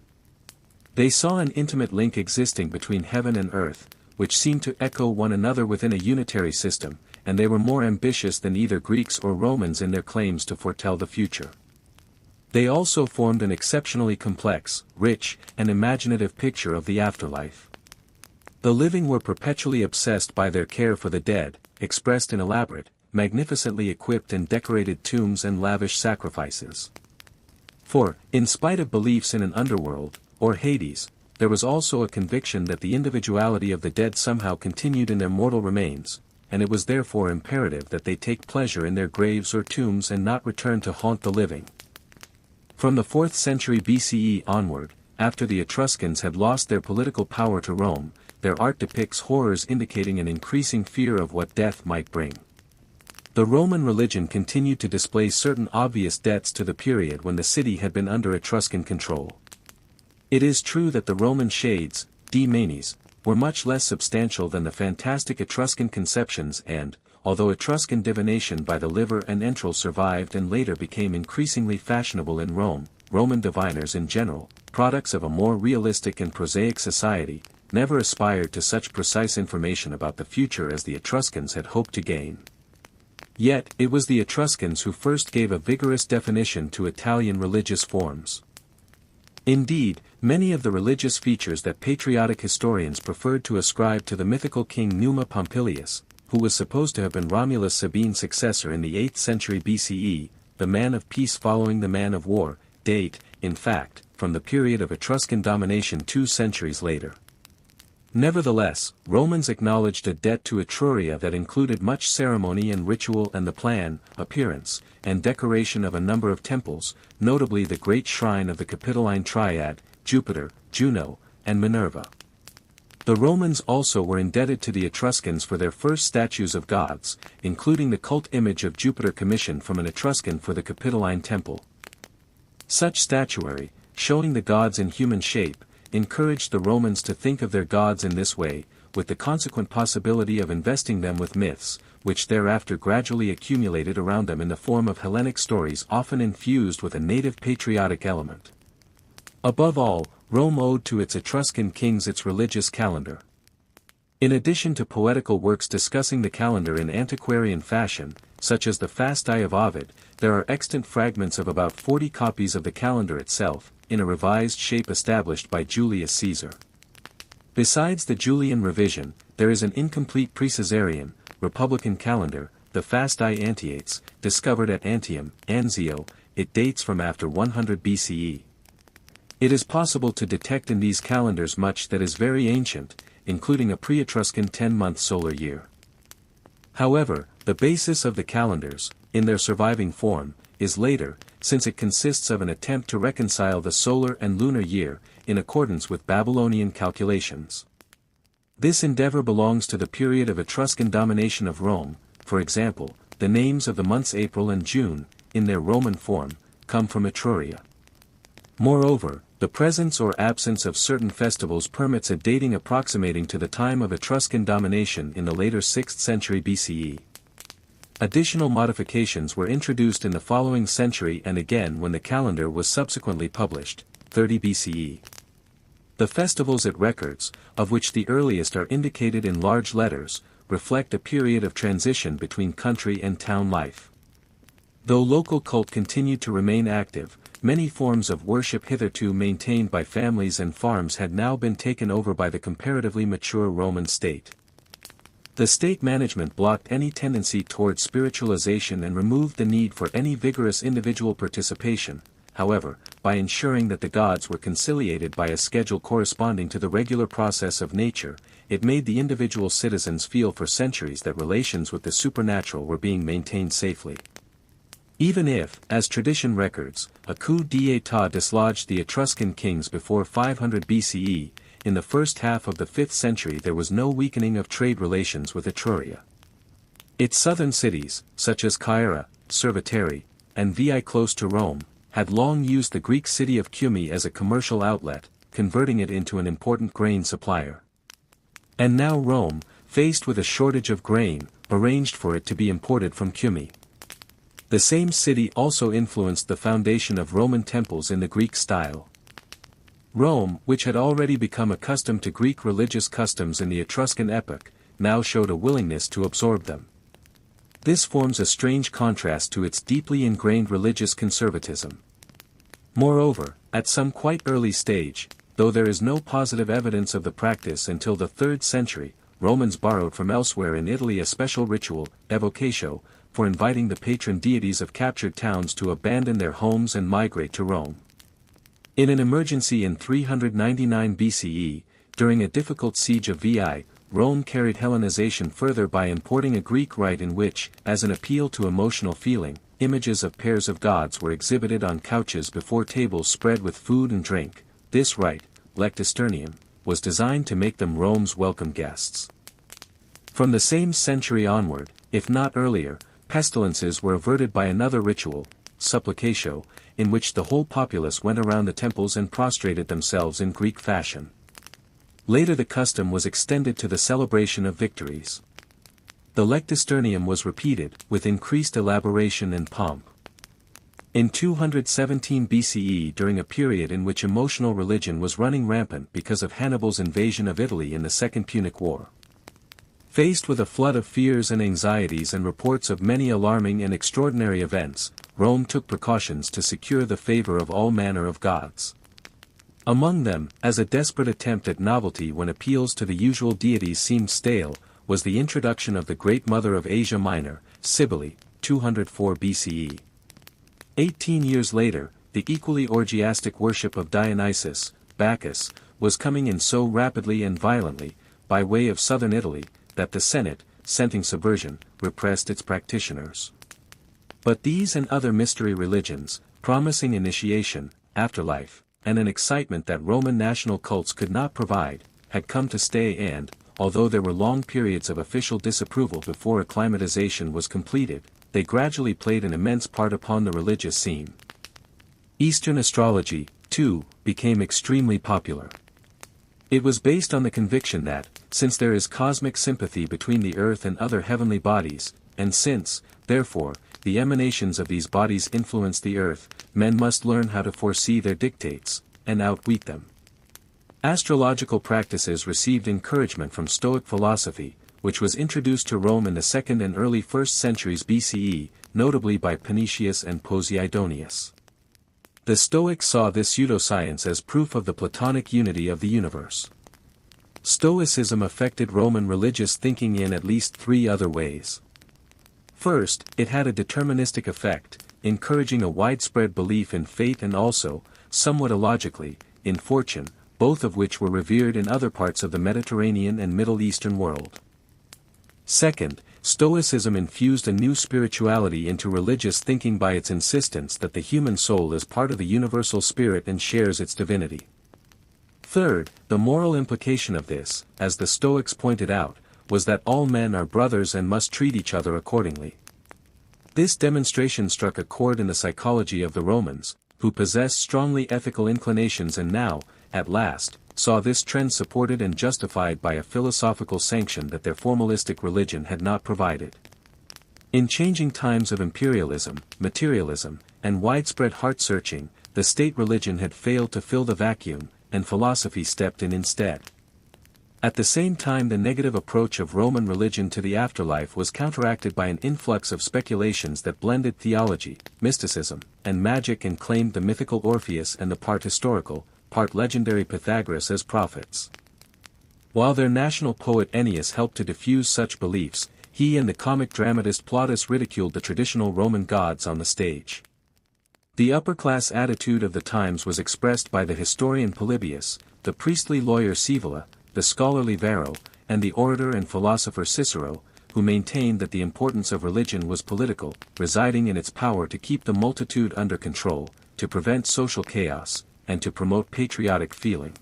They saw an intimate link existing between heaven and earth, which seemed to echo one another within a unitary system, and they were more ambitious than either Greeks or Romans in their claims to foretell the future. They also formed an exceptionally complex, rich, and imaginative picture of the afterlife. The living were perpetually obsessed by their care for the dead, expressed in elaborate, magnificently equipped and decorated tombs and lavish sacrifices. For, in spite of beliefs in an underworld, or Hades, there was also a conviction that the individuality of the dead somehow continued in their mortal remains, and it was therefore imperative that they take pleasure in their graves or tombs and not return to haunt the living. From the 4th century BCE onward, after the Etruscans had lost their political power to Rome, their art depicts horrors indicating an increasing fear of what death might bring. The Roman religion continued to display certain obvious debts to the period when the city had been under Etruscan control. It is true that the Roman shades, de manes, were much less substantial than the fantastic Etruscan conceptions and, although Etruscan divination by the liver and entrail survived and later became increasingly fashionable in Rome, Roman diviners in general, products of a more realistic and prosaic society, never aspired to such precise information about the future as the Etruscans had hoped to gain. Yet, it was the Etruscans who first gave a vigorous definition to Italian religious forms. Indeed, many of the religious features that patriotic historians preferred to ascribe to the mythical king Numa Pompilius, who was supposed to have been Romulus Sabine's successor in the 8th century BCE, the man of peace following the man of war, date, in fact, from the period of Etruscan domination 2 centuries later. Nevertheless, Romans acknowledged a debt to Etruria that included much ceremony and ritual and the plan, appearance, and decoration of a number of temples, notably the great shrine of the Capitoline Triad, Jupiter, Juno, and Minerva. The Romans also were indebted to the Etruscans for their first statues of gods, including the cult image of Jupiter commissioned from an Etruscan for the Capitoline temple. Such statuary, showing the gods in human shape, encouraged the Romans to think of their gods in this way, with the consequent possibility of investing them with myths, which thereafter gradually accumulated around them in the form of Hellenic stories often infused with a native patriotic element. Above all, Rome owed to its Etruscan kings its religious calendar. In addition to poetical works discussing the calendar in antiquarian fashion, such as the Fasti of Ovid, there are extant fragments of about 40 copies of the calendar itself, in a revised shape established by Julius Caesar. Besides the Julian revision, there is an incomplete pre-Caesarian, republican calendar, the Fasti Antiates, discovered at Antium, Anzio. It dates from after 100 BCE. It is possible to detect in these calendars much that is very ancient, including a pre-Etruscan 10-month solar year. However, the basis of the calendars, in their surviving form, is later, since it consists of an attempt to reconcile the solar and lunar year, in accordance with Babylonian calculations. This endeavor belongs to the period of Etruscan domination of Rome. For example, the names of the months April and June, in their Roman form, come from Etruria. Moreover, the presence or absence of certain festivals permits a dating approximating to the time of Etruscan domination in the later 6th century BCE. Additional modifications were introduced in the following century and again when the calendar was subsequently published, 30 BCE. The festivals it records, of which the earliest are indicated in large letters, reflect a period of transition between country and town life. Though local cult continued to remain active, many forms of worship hitherto maintained by families and farms had now been taken over by the comparatively mature Roman state. The state management blocked any tendency towards spiritualization and removed the need for any vigorous individual participation. However, by ensuring that the gods were conciliated by a schedule corresponding to the regular process of nature, it made the individual citizens feel for centuries that relations with the supernatural were being maintained safely. Even if, as tradition records, a coup d'état dislodged the Etruscan kings before 500 BCE, in the first half of the 5th century there was no weakening of trade relations with Etruria. Its southern cities, such as Caira, Cerveteri, and Veii close to Rome, had long used the Greek city of Cumae as a commercial outlet, converting it into an important grain supplier. And now Rome, faced with a shortage of grain, arranged for it to be imported from Cumae. The same city also influenced the foundation of Roman temples in the Greek style. Rome, which had already become accustomed to Greek religious customs in the Etruscan epoch, now showed a willingness to absorb them. This forms a strange contrast to its deeply ingrained religious conservatism. Moreover, at some quite early stage, though there is no positive evidence of the practice until the 3rd century, Romans borrowed from elsewhere in Italy a special ritual, evocatio, for inviting the patron deities of captured towns to abandon their homes and migrate to Rome. In an emergency in 399 BCE, during a difficult siege of Veii, Rome carried Hellenization further by importing a Greek rite in which, as an appeal to emotional feeling, images of pairs of gods were exhibited on couches before tables spread with food and drink. This rite, lectisternium, was designed to make them Rome's welcome guests. From the same century onward, if not earlier, pestilences were averted by another ritual, supplicatio, in which the whole populace went around the temples and prostrated themselves in Greek fashion. Later the custom was extended to the celebration of victories. The lectisternium was repeated, with increased elaboration and pomp. In 217 BCE, during a period in which emotional religion was running rampant because of Hannibal's invasion of Italy in the Second Punic War. Faced with a flood of fears and anxieties and reports of many alarming and extraordinary events, Rome took precautions to secure the favor of all manner of gods. Among them, as a desperate attempt at novelty when appeals to the usual deities seemed stale, was the introduction of the Great Mother of Asia Minor, Cybele, 204 BCE. 18 years later, the equally orgiastic worship of Dionysus, Bacchus, was coming in so rapidly and violently, by way of southern Italy, that the Senate, scenting subversion, repressed its practitioners. But these and other mystery religions, promising initiation, afterlife, and an excitement that Roman national cults could not provide, had come to stay and, although there were long periods of official disapproval before acclimatization was completed, they gradually played an immense part upon the religious scene. Eastern astrology, too, became extremely popular. It was based on the conviction that, since there is cosmic sympathy between the earth and other heavenly bodies, and since, therefore, the emanations of these bodies influence the earth, men must learn how to foresee their dictates, and outwit them. Astrological practices received encouragement from Stoic philosophy, which was introduced to Rome in the 2nd and early 1st centuries BCE, notably by Panetius and Poseidonius. The Stoics saw this pseudoscience as proof of the Platonic unity of the universe. Stoicism affected Roman religious thinking in at least 3 other ways. First, it had a deterministic effect, encouraging a widespread belief in fate and also, somewhat illogically, in fortune, both of which were revered in other parts of the Mediterranean and Middle Eastern world. Second, Stoicism infused a new spirituality into religious thinking by its insistence that the human soul is part of the universal spirit and shares its divinity. Third, the moral implication of this, as the Stoics pointed out, was that all men are brothers and must treat each other accordingly. This demonstration struck a chord in the psychology of the Romans, who possessed strongly ethical inclinations and now, at last, saw this trend supported and justified by a philosophical sanction that their formalistic religion had not provided. In changing times of imperialism, materialism, and widespread heart-searching, the state religion had failed to fill the vacuum, and philosophy stepped in instead. At the same time, the negative approach of Roman religion to the afterlife was counteracted by an influx of speculations that blended theology, mysticism, and magic and claimed the mythical Orpheus and the part historical, part legendary Pythagoras as prophets. While their national poet Ennius helped to diffuse such beliefs, he and the comic dramatist Plautus ridiculed the traditional Roman gods on the stage. The upper-class attitude of the times was expressed by the historian Polybius, the priestly lawyer Scaevola, the scholarly Varro, and the orator and philosopher Cicero, who maintained that the importance of religion was political, residing in its power to keep the multitude under control, to prevent social chaos, and to promote patriotic feeling.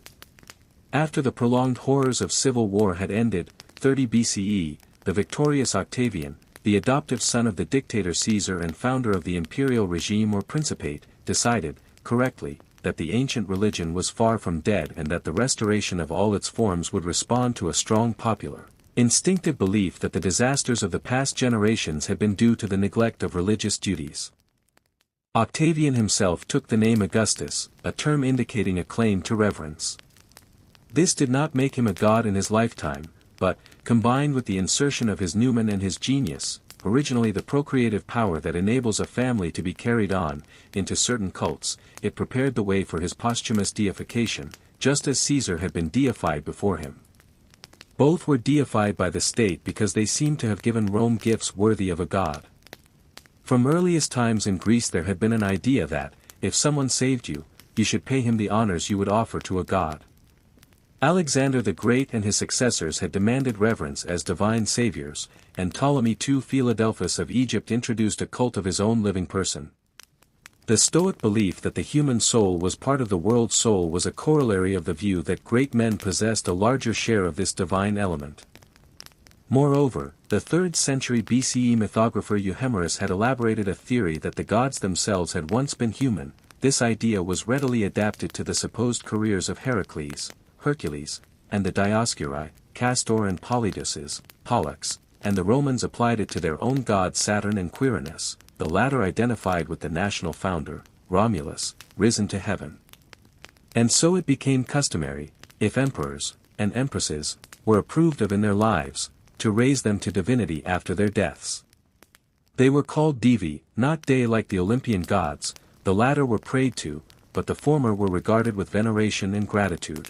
After the prolonged horrors of civil war had ended, 30 BCE, the victorious Octavian, the adoptive son of the dictator Caesar and founder of the imperial regime or principate, decided, correctly, that the ancient religion was far from dead and that the restoration of all its forms would respond to a strong popular, instinctive belief that the disasters of the past generations had been due to the neglect of religious duties. Octavian himself took the name Augustus, a term indicating a claim to reverence. This did not make him a god in his lifetime, but, combined with the insertion of his numen and his genius, originally the procreative power that enables a family to be carried on, into certain cults, it prepared the way for his posthumous deification, just as Caesar had been deified before him. Both were deified by the state because they seemed to have given Rome gifts worthy of a god. From earliest times in Greece there had been an idea that, if someone saved you, you should pay him the honors you would offer to a god. Alexander the Great and his successors had demanded reverence as divine saviors, and Ptolemy II Philadelphus of Egypt introduced a cult of his own living person. The Stoic belief that the human soul was part of the world soul was a corollary of the view that great men possessed a larger share of this divine element. Moreover, the 3rd century BCE mythographer Euhemerus had elaborated a theory that the gods themselves had once been human. This idea was readily adapted to the supposed careers of Heracles, Hercules, and the Dioscuri, Castor and Polydeuces, Pollux, and the Romans applied it to their own gods Saturn and Quirinus, the latter identified with the national founder, Romulus, risen to heaven. And so it became customary, if emperors, and empresses, were approved of in their lives, to raise them to divinity after their deaths. They were called divi, not dei like the Olympian gods, the latter were prayed to, but the former were regarded with veneration and gratitude.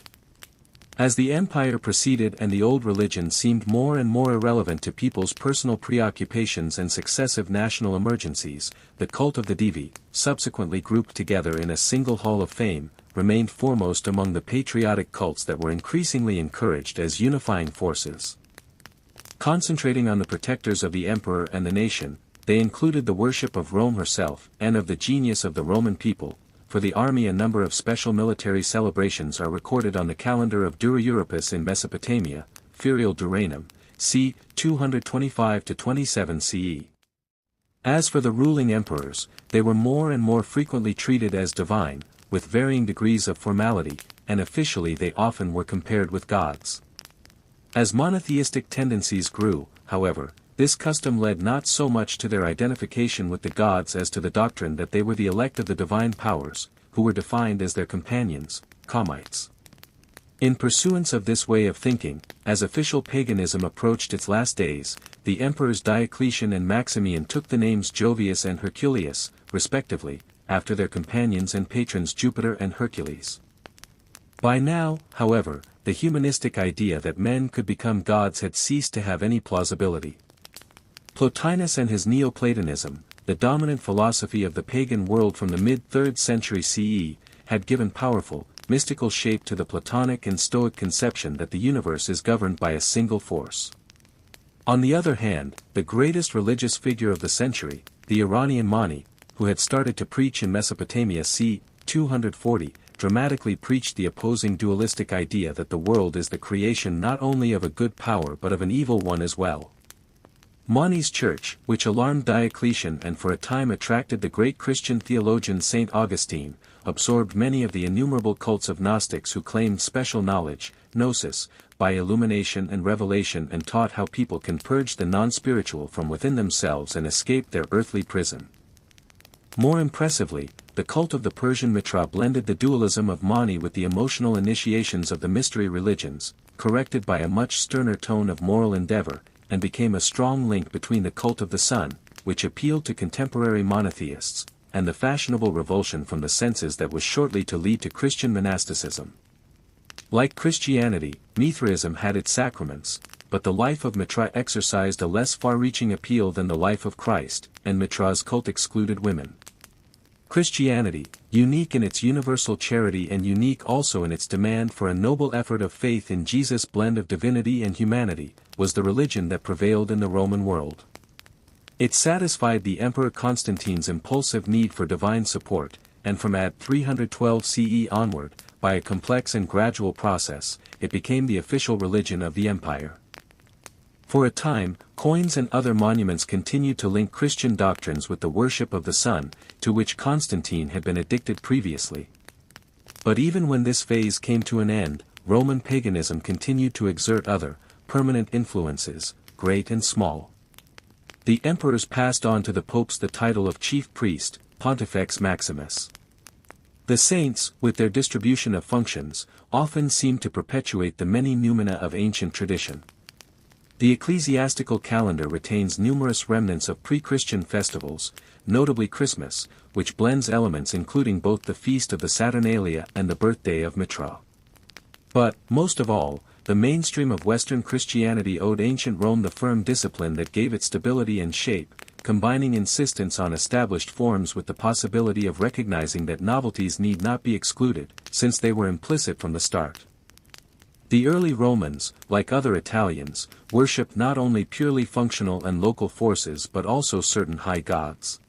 As the empire proceeded and the old religion seemed more and more irrelevant to people's personal preoccupations and successive national emergencies, the cult of the Divi, subsequently grouped together in a single hall of fame, remained foremost among the patriotic cults that were increasingly encouraged as unifying forces. Concentrating on the protectors of the emperor and the nation, they included the worship of Rome herself and of the genius of the Roman people. For the army a number of special military celebrations are recorded on the calendar of Dura Europus in Mesopotamia, Ferial Duranum, c. 225–27 CE. As for the ruling emperors, they were more and more frequently treated as divine, with varying degrees of formality, and officially they often were compared with gods. As monotheistic tendencies grew, however, this custom led not so much to their identification with the gods as to the doctrine that they were the elect of the divine powers, who were defined as their companions, Kamites. In pursuance of this way of thinking, as official paganism approached its last days, the emperors Diocletian and Maximian took the names Jovius and Herculeus, respectively, after their companions and patrons Jupiter and Hercules. By now, however, the humanistic idea that men could become gods had ceased to have any plausibility. Plotinus and his Neoplatonism, the dominant philosophy of the pagan world from the mid-3rd century CE, had given powerful, mystical shape to the Platonic and Stoic conception that the universe is governed by a single force. On the other hand, the greatest religious figure of the century, the Iranian Mani, who had started to preach in Mesopotamia c. 240, dramatically preached the opposing dualistic idea that the world is the creation not only of a good power but of an evil one as well. Mani's church, which alarmed Diocletian and for a time attracted the great Christian theologian Saint Augustine, absorbed many of the innumerable cults of Gnostics who claimed special knowledge, gnosis, by illumination and revelation and taught how people can purge the non-spiritual from within themselves and escape their earthly prison. More impressively, the cult of the Persian Mitra blended the dualism of Mani with the emotional initiations of the mystery religions, corrected by a much sterner tone of moral endeavor, and became a strong link between the cult of the sun, which appealed to contemporary monotheists, and the fashionable revulsion from the senses that was shortly to lead to Christian monasticism. Like Christianity, Mithraism had its sacraments, but the life of Mitra exercised a less far-reaching appeal than the life of Christ, and Mitra's cult excluded women. Christianity, unique in its universal charity and unique also in its demand for a noble effort of faith in Jesus' blend of divinity and humanity, was the religion that prevailed in the Roman world. It satisfied the Emperor Constantine's impulsive need for divine support, and from AD 312 CE onward, by a complex and gradual process, it became the official religion of the empire. For a time, coins and other monuments continued to link Christian doctrines with the worship of the sun, to which Constantine had been addicted previously. But even when this phase came to an end, Roman paganism continued to exert other, permanent influences, great and small. The emperors passed on to the popes the title of chief priest, Pontifex Maximus. The saints, with their distribution of functions, often seemed to perpetuate the many noumena of ancient tradition. The ecclesiastical calendar retains numerous remnants of pre-Christian festivals, notably Christmas, which blends elements including both the feast of the Saturnalia and the birthday of Mitra. But, most of all, the mainstream of Western Christianity owed ancient Rome the firm discipline that gave it stability and shape, combining insistence on established forms with the possibility of recognizing that novelties need not be excluded, since they were implicit from the start. The early Romans, like other Italians, worshipped not only purely functional and local forces but also certain high gods.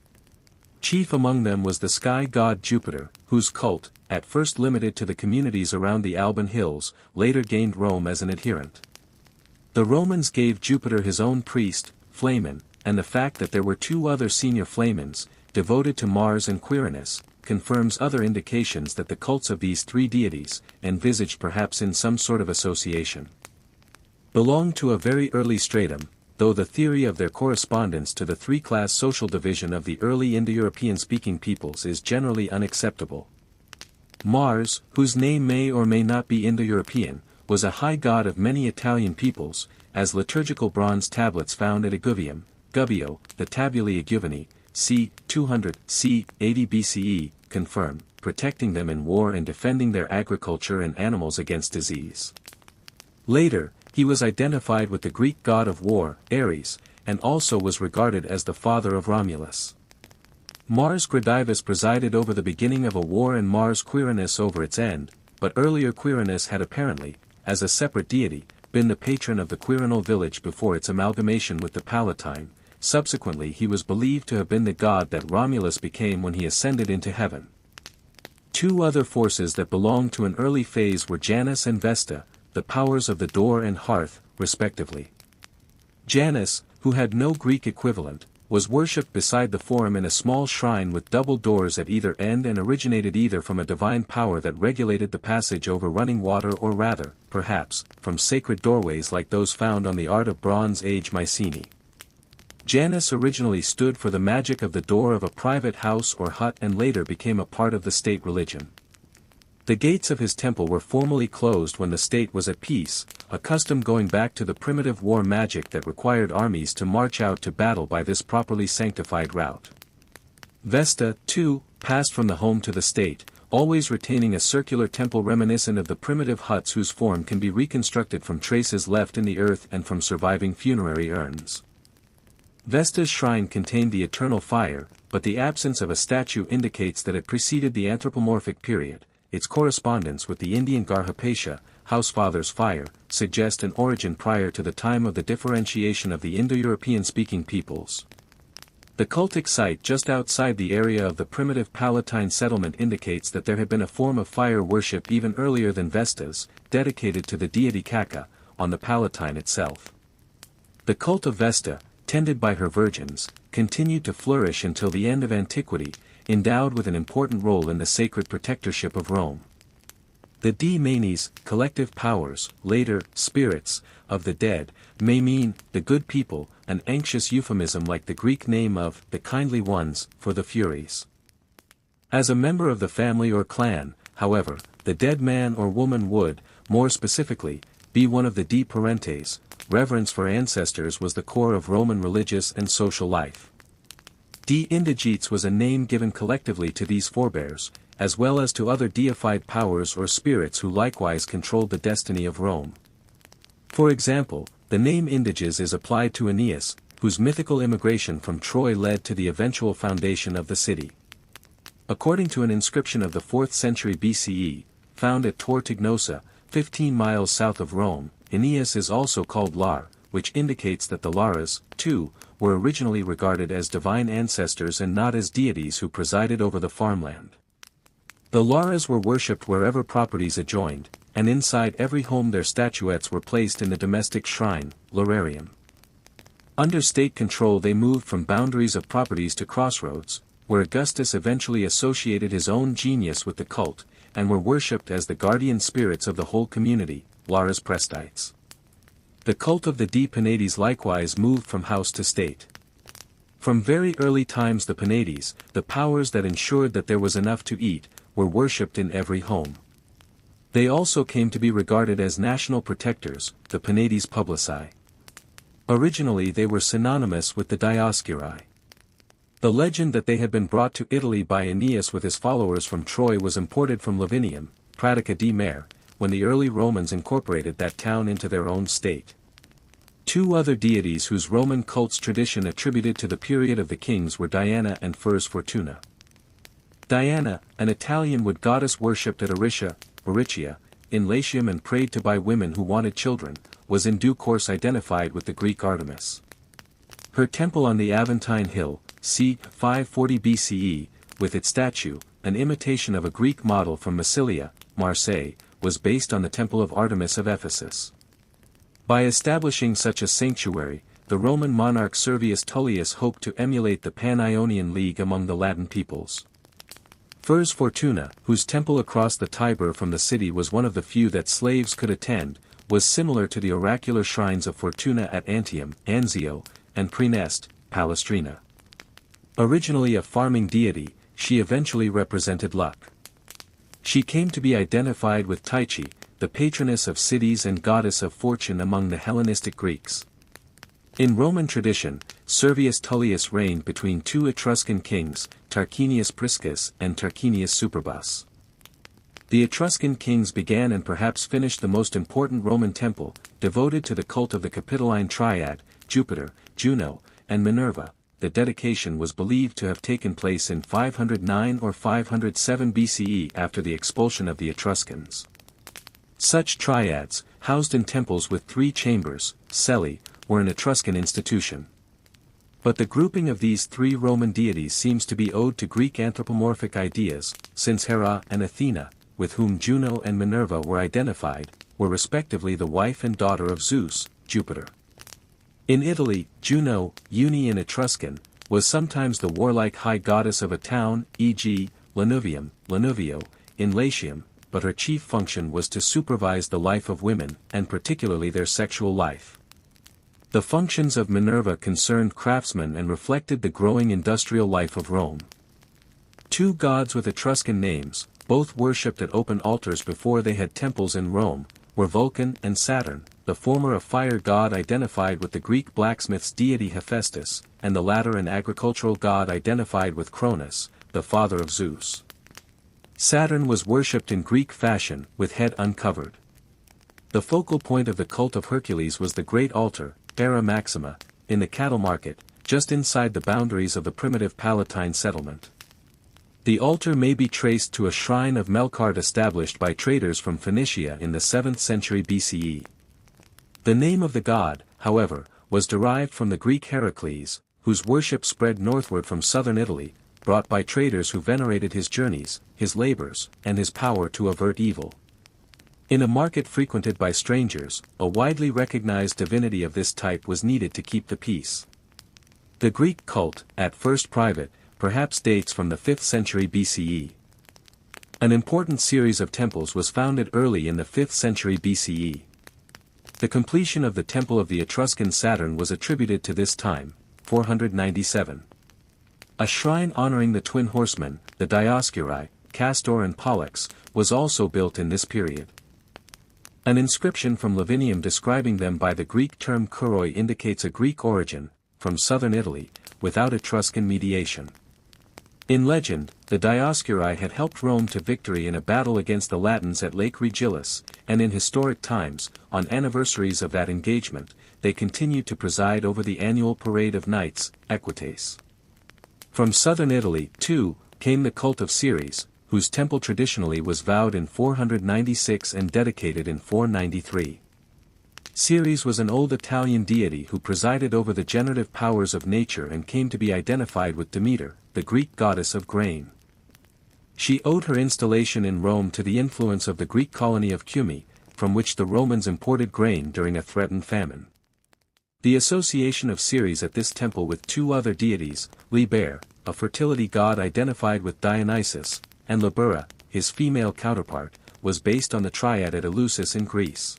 Chief among them was the sky god Jupiter, whose cult, at first limited to the communities around the Alban Hills, later gained Rome as an adherent. The Romans gave Jupiter his own priest, Flamen, and the fact that there were two other senior Flamens, devoted to Mars and Quirinus, confirms other indications that the cults of these three deities, envisaged perhaps in some sort of association, belonged to a very early stratum, though the theory of their correspondence to the three-class social division of the early Indo-European-speaking peoples is generally unacceptable. Mars, whose name may or may not be Indo-European, was a high god of many Italian peoples, as liturgical bronze tablets found at Aiguvium, Gubbio, the Tabulae Aiguvini, c. 200 c. 80 BCE, confirm, protecting them in war and defending their agriculture and animals against disease. Later, he was identified with the Greek god of war, Ares, and also was regarded as the father of Romulus. Mars Gradivus presided over the beginning of a war and Mars Quirinus over its end, but earlier Quirinus had apparently, as a separate deity, been the patron of the Quirinal village before its amalgamation with the Palatine. Subsequently he was believed to have been the god that Romulus became when he ascended into heaven. Two other forces that belonged to an early phase were Janus and Vesta, the powers of the door and hearth, respectively. Janus, who had no Greek equivalent, was worshipped beside the forum in a small shrine with double doors at either end and originated either from a divine power that regulated the passage over running water or rather, perhaps, from sacred doorways like those found on the art of Bronze Age Mycenae. Janus originally stood for the magic of the door of a private house or hut and later became a part of the state religion. The gates of his temple were formally closed when the state was at peace, a custom going back to the primitive war magic that required armies to march out to battle by this properly sanctified route. Vesta, too, passed from the home to the state, always retaining a circular temple reminiscent of the primitive huts whose form can be reconstructed from traces left in the earth and from surviving funerary urns. Vesta's shrine contained the eternal fire, but the absence of a statue indicates that it preceded the anthropomorphic period. Its correspondence with the Indian Garhapatia, Housefather's fire, suggest an origin prior to the time of the differentiation of the Indo-European-speaking peoples. The cultic site just outside the area of the primitive Palatine settlement indicates that there had been a form of fire worship even earlier than Vesta's, dedicated to the deity Kaka, on the Palatine itself. The cult of Vesta, tended by her virgins, continued to flourish until the end of antiquity, endowed with an important role in the sacred protectorship of Rome. The manes, collective powers, later, spirits, of the dead, may mean, the good people, an anxious euphemism like the Greek name of, the kindly ones, for the Furies. As a member of the family or clan, however, the dead man or woman would, more specifically, be one of the parentes. Reverence for ancestors was the core of Roman religious and social life. Indigetes was a name given collectively to these forebears, as well as to other deified powers or spirits who likewise controlled the destiny of Rome. For example, the name Indiges is applied to Aeneas, whose mythical immigration from Troy led to the eventual foundation of the city. According to an inscription of the 4th century BCE, found at Tor Tignosa, 15 miles south of Rome, Aeneas is also called Lar, which indicates that the Laras, too, were originally regarded as divine ancestors and not as deities who presided over the farmland. The Laras were worshipped wherever properties adjoined, and inside every home their statuettes were placed in the domestic shrine, Lararium. Under state control they moved from boundaries of properties to crossroads, where Augustus eventually associated his own genius with the cult, and were worshipped as the guardian spirits of the whole community, Laras Prestites. The cult of the Penates likewise moved from house to state. From very early times the Penates, the powers that ensured that there was enough to eat, were worshipped in every home. They also came to be regarded as national protectors, the Penates Publici. Originally they were synonymous with the Dioscuri. The legend that they had been brought to Italy by Aeneas with his followers from Troy was imported from Lavinium, Pratica di Mare, when the early Romans incorporated that town into their own state. Two other deities whose Roman cult's tradition attributed to the period of the kings were Diana and Furs Fortuna. Diana, an Italian wood goddess worshipped at Aricia, in Latium and prayed to by women who wanted children, was in due course identified with the Greek Artemis. Her temple on the Aventine Hill, c. 540 BCE, with its statue, an imitation of a Greek model from Massilia, Marseille, was based on the Temple of Artemis of Ephesus. By establishing such a sanctuary, the Roman monarch Servius Tullius hoped to emulate the Pan-Ionian League among the Latin peoples. Furs Fortuna, whose temple across the Tiber from the city was one of the few that slaves could attend, was similar to the oracular shrines of Fortuna at Antium, Anzio, and Praeneste, Palestrina. Originally a farming deity, she eventually represented luck. She came to be identified with Tyche, the patroness of cities and goddess of fortune among the Hellenistic Greeks. In Roman tradition, Servius Tullius reigned between two Etruscan kings, Tarquinius Priscus and Tarquinius Superbus. The Etruscan kings began and perhaps finished the most important Roman temple, devoted to the cult of the Capitoline Triad, Jupiter, Juno, and Minerva. The dedication was believed to have taken place in 509 or 507 BCE after the expulsion of the Etruscans. Such triads, housed in temples with 3 chambers, celi, were an Etruscan institution. But the grouping of these 3 Roman deities seems to be owed to Greek anthropomorphic ideas, since Hera and Athena, with whom Juno and Minerva were identified, were respectively the wife and daughter of Zeus, Jupiter. In Italy, Juno, Uni in Etruscan, was sometimes the warlike high goddess of a town, e.g., Lanuvio, in Latium, but her chief function was to supervise the life of women, and particularly their sexual life. The functions of Minerva concerned craftsmen and reflected the growing industrial life of Rome. Two gods with Etruscan names, both worshipped at open altars before they had temples in Rome, were Vulcan and Saturn, the former a fire god identified with the Greek blacksmith's deity Hephaestus, and the latter an agricultural god identified with Cronus, the father of Zeus. Saturn was worshipped in Greek fashion, with head uncovered. The focal point of the cult of Hercules was the Great Altar, Era Maxima, in the cattle market, just inside the boundaries of the primitive Palatine settlement. The altar may be traced to a shrine of Melkart established by traders from Phoenicia in the 7th century BCE. The name of the god, however, was derived from the Greek Heracles, whose worship spread northward from southern Italy, brought by traders who venerated his journeys, his labors, and his power to avert evil. In a market frequented by strangers, a widely recognized divinity of this type was needed to keep the peace. The Greek cult, at first private, perhaps dates from the 5th century BCE. An important series of temples was founded early in the 5th century BCE. The completion of the temple of the Etruscan Saturn was attributed to this time, 497. A shrine honoring the twin horsemen, the Dioscuri, Castor and Pollux, was also built in this period. An inscription from Lavinium describing them by the Greek term kuroi indicates a Greek origin, from southern Italy, without Etruscan mediation. In legend, the Dioscuri had helped Rome to victory in a battle against the Latins at Lake Regillus, and in historic times, on anniversaries of that engagement, they continued to preside over the annual parade of knights, equites. From southern Italy, too, came the cult of Ceres, whose temple traditionally was vowed in 496 and dedicated in 493. Ceres was an old Italian deity who presided over the generative powers of nature and came to be identified with Demeter, the Greek goddess of grain. She owed her installation in Rome to the influence of the Greek colony of Cumae, from which the Romans imported grain during a threatened famine. The association of Ceres at this temple with two other deities, Liber, a fertility god identified with Dionysus, and Libera, his female counterpart, was based on the triad at Eleusis in Greece.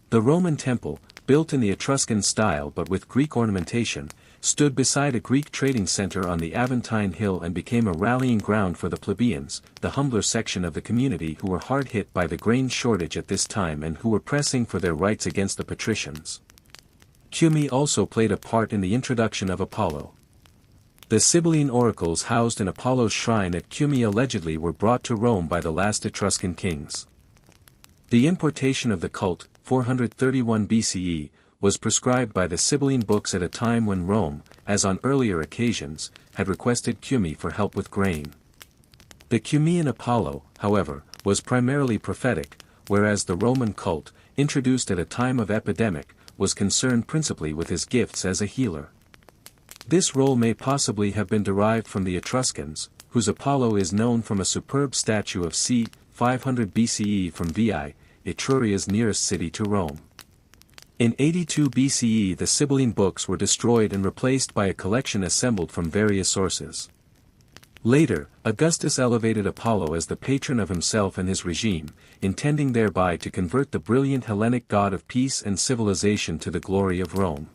The Roman temple, built in the Etruscan style but with Greek ornamentation, stood beside a Greek trading center on the Aventine Hill and became a rallying ground for the plebeians, the humbler section of the community who were hard hit by the grain shortage at this time and who were pressing for their rights against the patricians. Cumae also played a part in the introduction of Apollo. The Sibylline oracles housed in Apollo's shrine at Cumae allegedly were brought to Rome by the last Etruscan kings. The importation of the cult, 431 BCE, was prescribed by the Sibylline books at a time when Rome, as on earlier occasions, had requested Cumae for help with grain. The Cumaean Apollo, however, was primarily prophetic, whereas the Roman cult, introduced at a time of epidemic, was concerned principally with his gifts as a healer. This role may possibly have been derived from the Etruscans, whose Apollo is known from a superb statue of c. 500 BCE from Veii, Etruria's nearest city to Rome. In 82 BCE the Sibylline books were destroyed and replaced by a collection assembled from various sources. Later, Augustus elevated Apollo as the patron of himself and his regime, intending thereby to convert the brilliant Hellenic god of peace and civilization to the glory of Rome.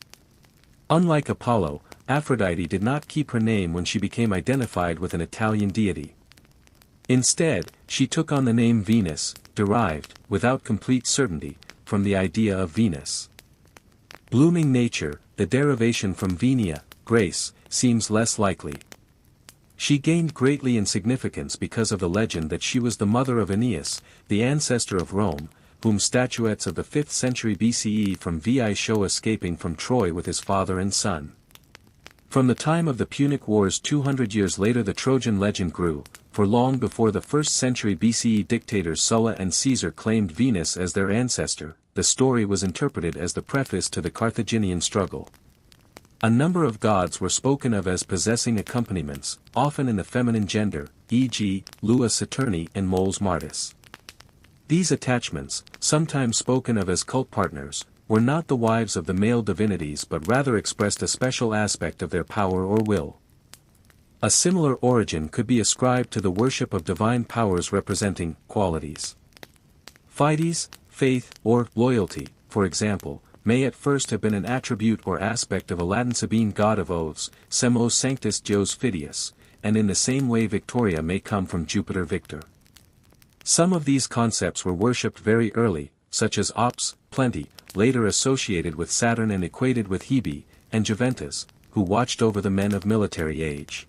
Unlike Apollo, Aphrodite did not keep her name when she became identified with an Italian deity. Instead, she took on the name Venus, derived, without complete certainty, from the idea of Venus. Blooming nature, the derivation from venia, grace, seems less likely. She gained greatly in significance because of the legend that she was the mother of Aeneas, the ancestor of Rome, whom statuettes of the 5th century BCE from Veii show escaping from Troy with his father and son. From the time of the Punic Wars 200 years later the Trojan legend grew, for long before the 1st century BCE dictators Sulla and Caesar claimed Venus as their ancestor, the story was interpreted as the preface to the Carthaginian struggle. A number of gods were spoken of as possessing accompaniments, often in the feminine gender, e.g., Lua Saturni and Moles Martis. These attachments, sometimes spoken of as cult partners, were not the wives of the male divinities but rather expressed a special aspect of their power or will. A similar origin could be ascribed to the worship of divine powers representing qualities. Fides, faith, or loyalty, for example, may at first have been an attribute or aspect of a Latin Sabine god of oaths, Semos Sanctus Deus Fidius, and in the same way Victoria may come from Jupiter Victor. Some of these concepts were worshipped very early, such as Ops, plenty, later associated with Saturn and equated with Hebe, and Juventus, who watched over the men of military age.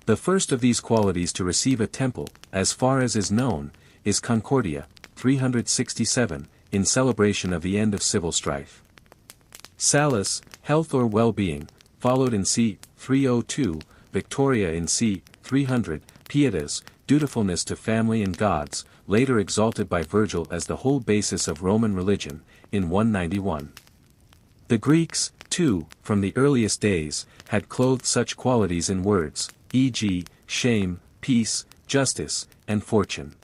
The first of these qualities to receive a temple, as far as is known, is Concordia, 367, in celebration of the end of civil strife. Salus, health or well-being, followed in c. 302, Victoria in c. 300, Pietas, dutifulness to family and gods, later exalted by Virgil as the whole basis of Roman religion, in 191. The Greeks, too, from the earliest days, had clothed such qualities in words, e.g., shame, peace, justice, and fortune.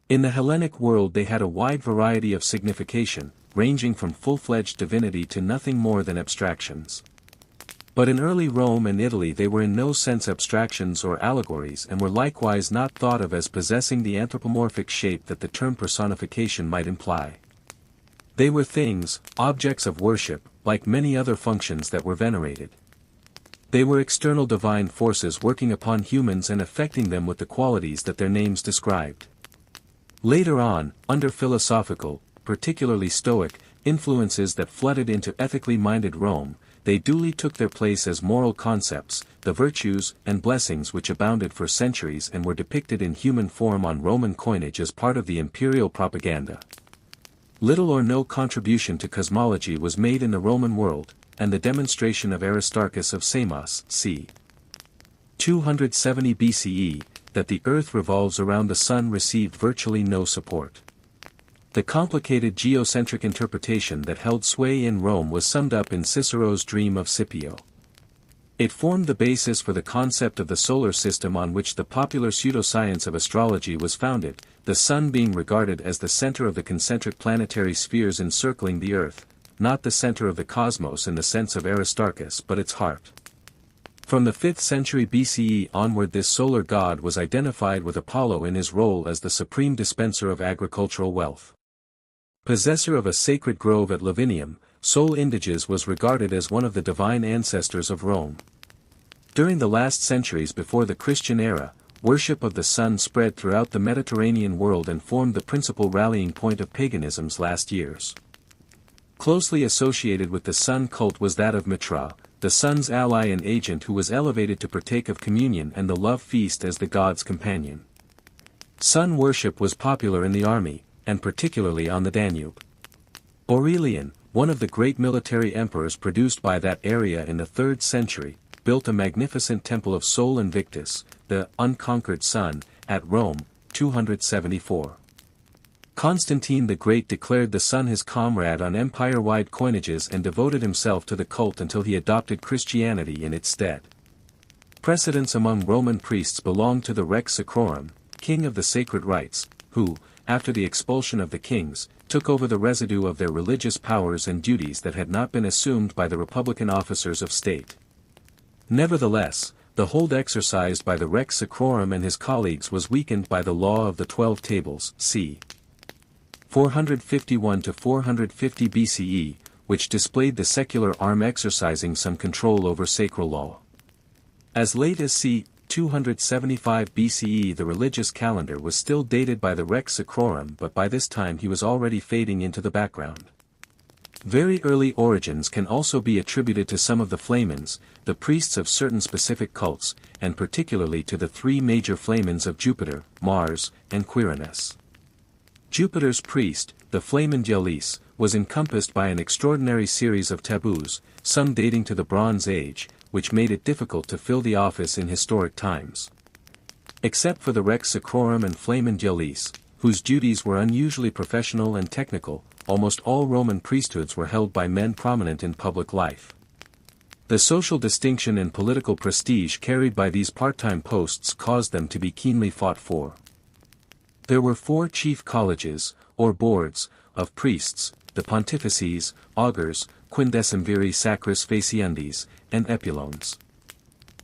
In the Hellenic world they had a wide variety of signification, ranging from full-fledged divinity to nothing more than abstractions. But in early Rome and Italy they were in no sense abstractions or allegories and were likewise not thought of as possessing the anthropomorphic shape that the term personification might imply. They were things, objects of worship, like many other functions that were venerated. They were external divine forces working upon humans and affecting them with the qualities that their names described. Later on, under philosophical, particularly Stoic, influences that flooded into ethically minded Rome, they duly took their place as moral concepts, the virtues and blessings which abounded for centuries and were depicted in human form on Roman coinage as part of the imperial propaganda. Little or no contribution to cosmology was made in the Roman world, and the demonstration of Aristarchus of Samos, c. 270 BCE, that the earth revolves around the sun received virtually no support. The complicated geocentric interpretation that held sway in Rome was summed up in Cicero's Dream of Scipio. It formed the basis for the concept of the solar system on which the popular pseudoscience of astrology was founded, the sun being regarded as the center of the concentric planetary spheres encircling the earth, not the center of the cosmos in the sense of Aristarchus but its heart. From the 5th century BCE onward this solar god was identified with Apollo in his role as the supreme dispenser of agricultural wealth. Possessor of a sacred grove at Lavinium, Sol Indiges was regarded as one of the divine ancestors of Rome. During the last centuries before the Christian era, worship of the sun spread throughout the Mediterranean world and formed the principal rallying point of paganism's last years. Closely associated with the sun cult was that of Mitra, the sun's ally and agent who was elevated to partake of communion and the love feast as the god's companion. Sun worship was popular in the army, and particularly on the Danube. Aurelian, one of the great military emperors produced by that area in the 3rd century, built a magnificent temple of Sol Invictus, the unconquered sun, at Rome, 274. Constantine the Great declared the sun his comrade on empire-wide coinages and devoted himself to the cult until he adopted Christianity in its stead. Precedents among Roman priests belonged to the Rex Sacrorum, king of the sacred rites, who, after the expulsion of the kings, took over the residue of their religious powers and duties that had not been assumed by the republican officers of state. Nevertheless, the hold exercised by the Rex Sacrorum and his colleagues was weakened by the Law of the 12 Tables, c. 451 to 450 BCE, which displayed the secular arm exercising some control over sacral law. As late as c. 275 BCE the religious calendar was still dated by the Rex Sacrorum but by this time he was already fading into the background. Very early origins can also be attributed to some of the Flamens, the priests of certain specific cults, and particularly to the 3 major Flamens of Jupiter, Mars, and Quirinus. Jupiter's priest, the Flamen Diolis, was encompassed by an extraordinary series of taboos, some dating to the Bronze Age, which made it difficult to fill the office in historic times. Except for the Rex Sacrorum and Flamen Diolis, whose duties were unusually professional and technical, almost all Roman priesthoods were held by men prominent in public life. The social distinction and political prestige carried by these part-time posts caused them to be keenly fought for. There were 4 chief colleges, or boards, of priests, the pontifices, augurs, quindecimviri sacris faciundis, and epulones.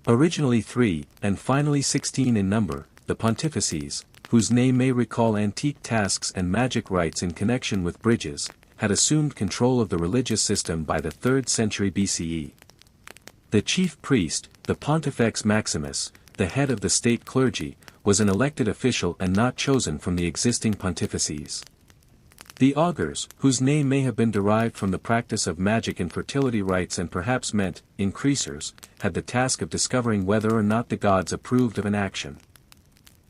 Originally 3, and finally 16 in number, the pontifices, whose name may recall antique tasks and magic rites in connection with bridges, had assumed control of the religious system by the 3rd century BCE. The chief priest, the Pontifex Maximus, the head of the state clergy, was an elected official and not chosen from the existing pontifices. The augurs, whose name may have been derived from the practice of magic and fertility rites and perhaps meant increasers, had the task of discovering whether or not the gods approved of an action.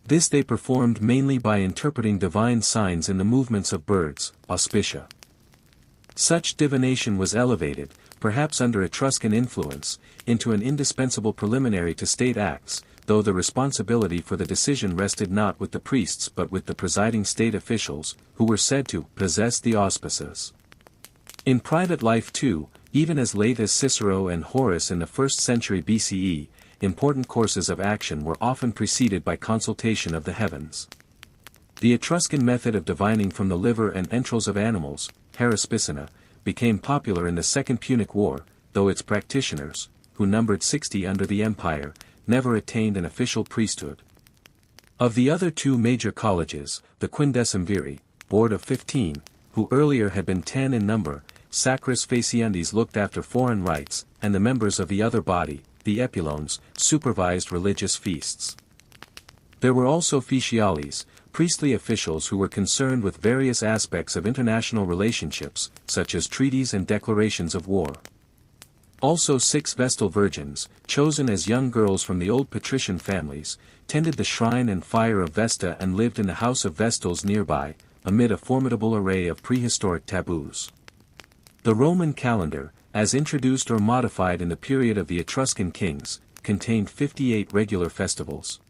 This they performed mainly by interpreting divine signs in the movements of birds, auspicia. Such divination was elevated, perhaps under Etruscan influence, into an indispensable preliminary to state acts, though the responsibility for the decision rested not with the priests but with the presiding state officials, who were said to possess the auspices. In private life too, even as late as Cicero and Horace in the 1st century BCE, important courses of action were often preceded by consultation of the heavens. The Etruscan method of divining from the liver and entrails of animals, haruspicina, became popular in the Second Punic War, though its practitioners, who numbered 60 under the empire, never attained an official priesthood. Of the other 2 major colleges, the quindecimviri, board of 15, who earlier had been 10 in number, sacris faciundis looked after foreign rites, and the members of the other body, the epulones, supervised religious feasts. There were also officiales, priestly officials who were concerned with various aspects of international relationships, such as treaties and declarations of war. Also 6 Vestal virgins, chosen as young girls from the old patrician families, tended the shrine and fire of Vesta and lived in the house of Vestals nearby, amid a formidable array of prehistoric taboos. The Roman calendar, as introduced or modified in the period of the Etruscan kings, contained 58 regular festivals.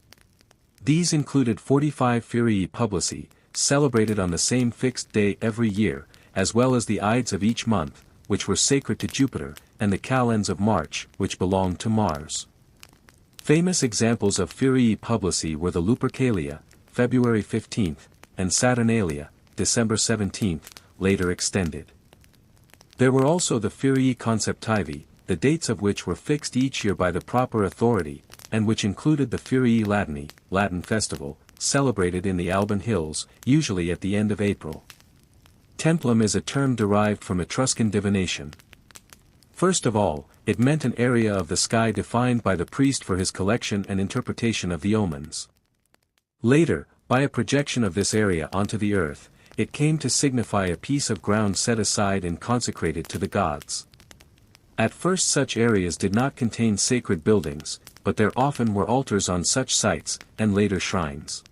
These included 45 Feriae Publici, celebrated on the same fixed day every year, as well as the Ides of each month, which were sacred to Jupiter, and the Calends of March, which belonged to Mars. Famous examples of Feriae Publici were the Lupercalia, February 15th, and Saturnalia, December 17th, later extended. There were also the Feriae Conceptivi, the dates of which were fixed each year by the proper authority, and which included the Feriae Latini, Latin festival, celebrated in the Alban Hills, usually at the end of April. Templum is a term derived from Etruscan divination. First of all, it meant an area of the sky defined by the priest for his collection and interpretation of the omens. Later, by a projection of this area onto the earth, it came to signify a piece of ground set aside and consecrated to the gods. At first such areas did not contain sacred buildings, but there often were altars on such sites, and later shrines.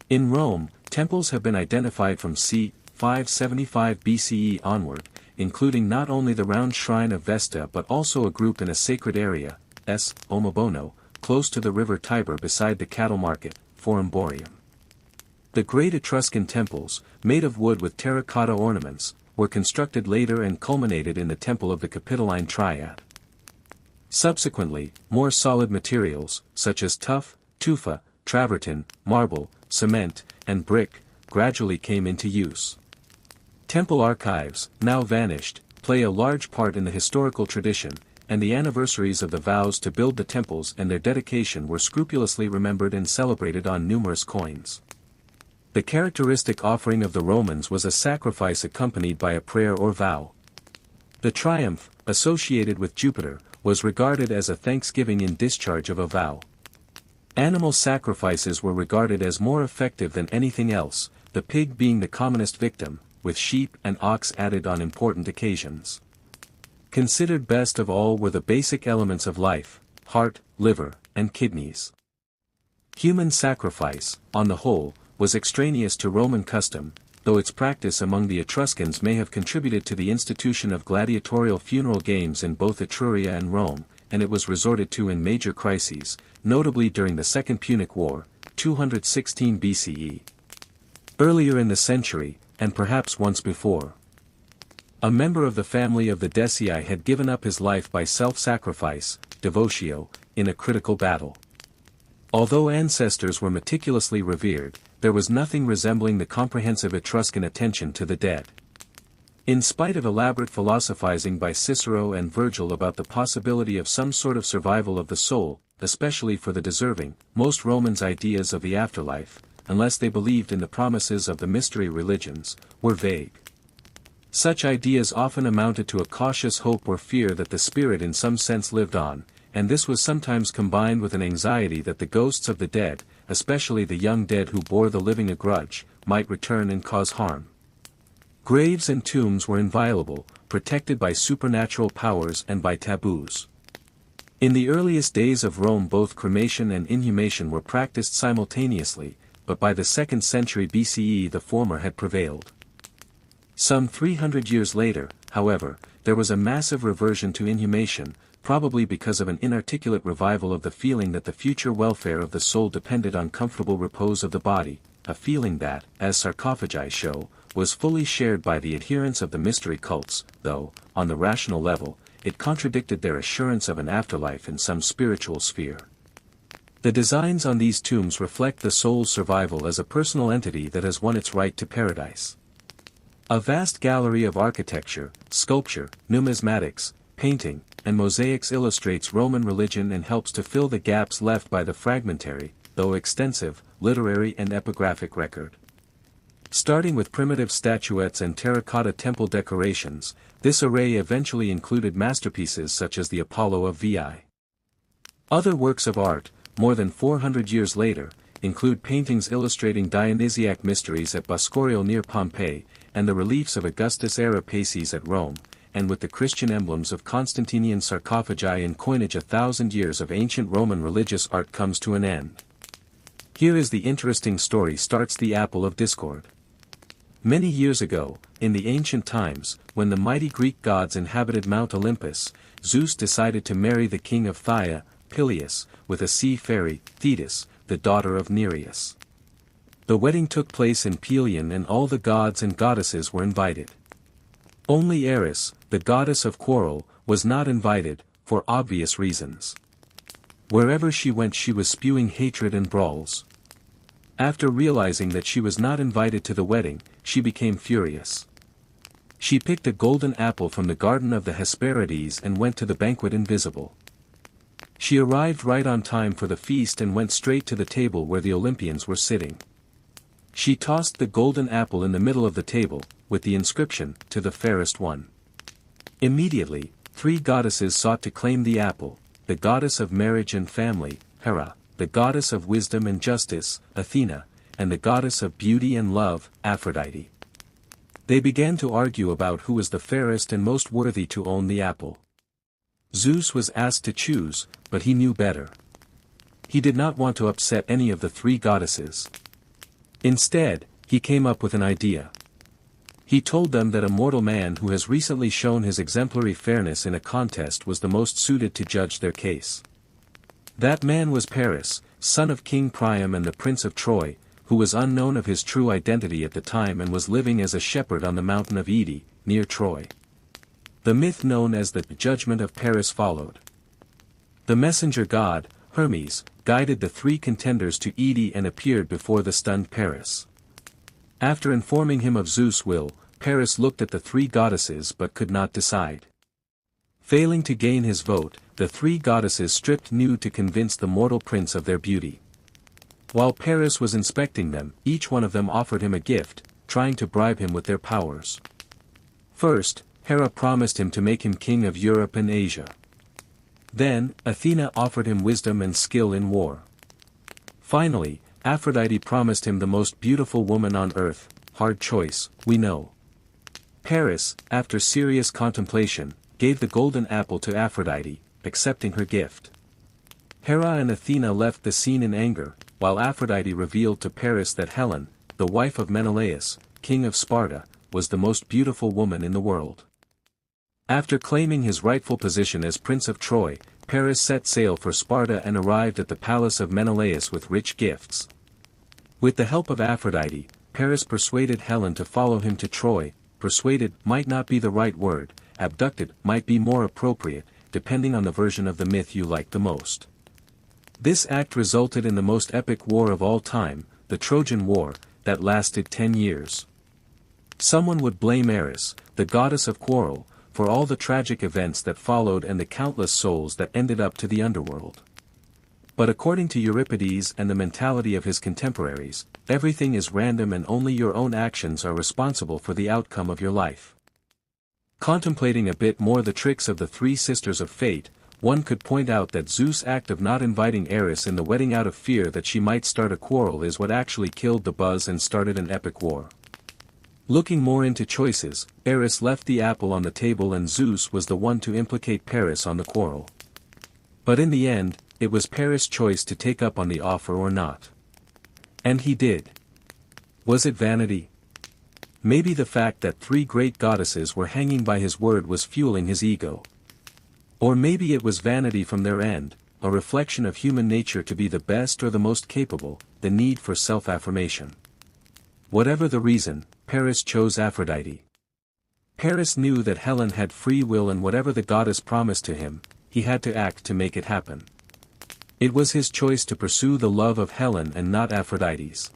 In Rome, temples have been identified from c. 575 BCE onward, including not only the round shrine of Vesta but also a group in a sacred area, s. Omobono, close to the river Tiber beside the cattle market, Forumborium. The great Etruscan temples, made of wood with terracotta ornaments, were constructed later and culminated in the temple of the Capitoline Triad. Subsequently, more solid materials, such as tufa, travertine, marble, cement, and brick, gradually came into use. Temple archives, now vanished, play a large part in the historical tradition, and the anniversaries of the vows to build the temples and their dedication were scrupulously remembered and celebrated on numerous coins. The characteristic offering of the Romans was a sacrifice accompanied by a prayer or vow. The triumph, associated with Jupiter, was regarded as a thanksgiving in discharge of a vow. Animal sacrifices were regarded as more effective than anything else, the pig being the commonest victim, with sheep and ox added on important occasions. Considered best of all were the basic elements of life, heart, liver, and kidneys. Human sacrifice, on the whole, was extraneous to Roman custom, though its practice among the Etruscans may have contributed to the institution of gladiatorial funeral games in both Etruria and Rome, and it was resorted to in major crises, notably during the Second Punic War, 216 BCE. Earlier in the century, and perhaps once before, a member of the family of the Decii had given up his life by self-sacrifice, devotio, in a critical battle. Although ancestors were meticulously revered, there was nothing resembling the comprehensive Etruscan attention to the dead. In spite of elaborate philosophizing by Cicero and Virgil about the possibility of some sort of survival of the soul, especially for the deserving, most Romans' ideas of the afterlife, unless they believed in the promises of the mystery religions, were vague. Such ideas often amounted to a cautious hope or fear that the spirit in some sense lived on, and this was sometimes combined with an anxiety that the ghosts of the dead, especially the young dead who bore the living a grudge, might return and cause harm. Graves and tombs were inviolable, protected by supernatural powers and by taboos. In the earliest days of Rome both cremation and inhumation were practiced simultaneously, but by the 2nd century BCE the former had prevailed. Some 300 years later, however, there was a massive reversion to inhumation, probably because of an inarticulate revival of the feeling that the future welfare of the soul depended on comfortable repose of the body, a feeling that, as sarcophagi show, was fully shared by the adherents of the mystery cults, though, on the rational level, it contradicted their assurance of an afterlife in some spiritual sphere. The designs on these tombs reflect the soul's survival as a personal entity that has won its right to paradise. A vast gallery of architecture, sculpture, numismatics, painting, and mosaics illustrates Roman religion and helps to fill the gaps left by the fragmentary, though extensive, literary and epigraphic record. Starting with primitive statuettes and terracotta temple decorations, this array eventually included masterpieces such as the Apollo of Vi. Other works of art, more than 400 years later, include paintings illustrating Dionysiac mysteries at Boscorio near Pompeii, and the reliefs of Augustus-era Paces at Rome, and with the Christian emblems of Constantinian sarcophagi and coinage. 1,000 years of ancient Roman religious art comes to an end. Here is the interesting story starts the apple of discord. Many years ago, in the ancient times, when the mighty Greek gods inhabited Mount Olympus, Zeus decided to marry the king of Phthia, Peleus, with a sea fairy, Thetis, the daughter of Nereus. The wedding took place in Pelion and all the gods and goddesses were invited. Only Eris, the goddess of quarrel, was not invited, for obvious reasons. Wherever she went she was spewing hatred and brawls. After realizing that she was not invited to the wedding, she became furious. She picked a golden apple from the garden of the Hesperides and went to the banquet invisible. She arrived right on time for the feast and went straight to the table where the Olympians were sitting. She tossed the golden apple in the middle of the table, with the inscription, "To the fairest one." Immediately, 3 goddesses sought to claim the apple, the goddess of marriage and family, Hera, the goddess of wisdom and justice, Athena, and the goddess of beauty and love, Aphrodite. They began to argue about who was the fairest and most worthy to own the apple. Zeus was asked to choose, but he knew better. He did not want to upset any of the 3 goddesses. Instead, he came up with an idea. He told them that a mortal man who has recently shown his exemplary fairness in a contest was the most suited to judge their case. That man was Paris, son of King Priam and the Prince of Troy, who was unknown of his true identity at the time and was living as a shepherd on the mountain of Ide, near Troy. The myth known as the Judgment of Paris followed. The messenger god, Hermes, guided the 3 contenders to Ide and appeared before the stunned Paris. After informing him of Zeus' will, Paris looked at the 3 goddesses but could not decide. Failing to gain his vote, the 3 goddesses stripped nude to convince the mortal prince of their beauty. While Paris was inspecting them, each one of them offered him a gift, trying to bribe him with their powers. First, Hera promised him to make him king of Europe and Asia. Then, Athena offered him wisdom and skill in war. Finally, Aphrodite promised him the most beautiful woman on earth, hard choice, we know. Paris, after serious contemplation, gave the golden apple to Aphrodite, accepting her gift. Hera and Athena left the scene in anger, while Aphrodite revealed to Paris that Helen, the wife of Menelaus, king of Sparta, was the most beautiful woman in the world. After claiming his rightful position as Prince of Troy, Paris set sail for Sparta and arrived at the palace of Menelaus with rich gifts. With the help of Aphrodite, Paris persuaded Helen to follow him to Troy. Persuaded might not be the right word, abducted might be more appropriate, depending on the version of the myth you like the most. This act resulted in the most epic war of all time, the Trojan War, that lasted 10 years. Someone would blame Eris, the goddess of quarrel, for all the tragic events that followed and the countless souls that ended up to the underworld. But according to Euripides and the mentality of his contemporaries, everything is random and only your own actions are responsible for the outcome of your life. Contemplating a bit more the tricks of the three sisters of fate, one could point out that Zeus' act of not inviting Eris in the wedding out of fear that she might start a quarrel is what actually killed the buzz and started an epic war. Looking more into choices, Eris left the apple on the table and Zeus was the one to implicate Paris on the quarrel. But in the end, it was Paris' choice to take up on the offer or not. And he did. Was it vanity? Maybe the fact that three great goddesses were hanging by his word was fueling his ego. Or maybe it was vanity from their end, a reflection of human nature to be the best or the most capable, the need for self-affirmation. Whatever the reason, Paris chose Aphrodite. Paris knew that Helen had free will and whatever the goddess promised to him, he had to act to make it happen. It was his choice to pursue the love of Helen and not Aphrodite's.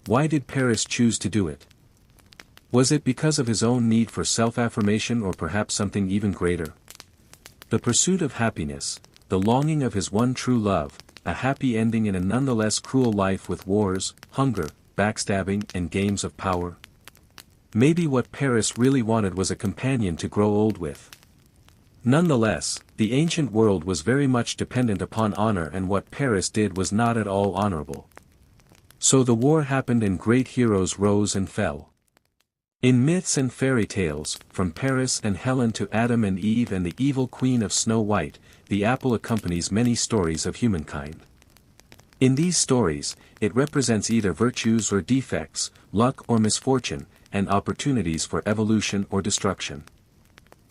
Why did Paris choose to do it? Was it because of his own need for self-affirmation or perhaps something even greater? The pursuit of happiness, the longing of his one true love, a happy ending in a nonetheless cruel life with wars, hunger, backstabbing and games of power. Maybe what Paris really wanted was a companion to grow old with. Nonetheless, the ancient world was very much dependent upon honor and what Paris did was not at all honorable. So the war happened and great heroes rose and fell. In myths and fairy tales, from Paris and Helen to Adam and Eve and the evil queen of Snow White, the apple accompanies many stories of humankind. In these stories, it represents either virtues or defects, luck or misfortune, and opportunities for evolution or destruction.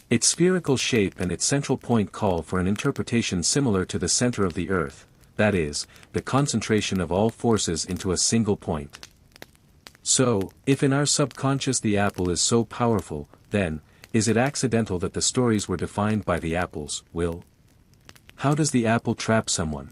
Its spherical shape and its central point call for an interpretation similar to the center of the earth, that is, the concentration of all forces into a single point. So, if in our subconscious the apple is so powerful, then, is it accidental that the stories were defined by the apple's will? How does the apple trap someone?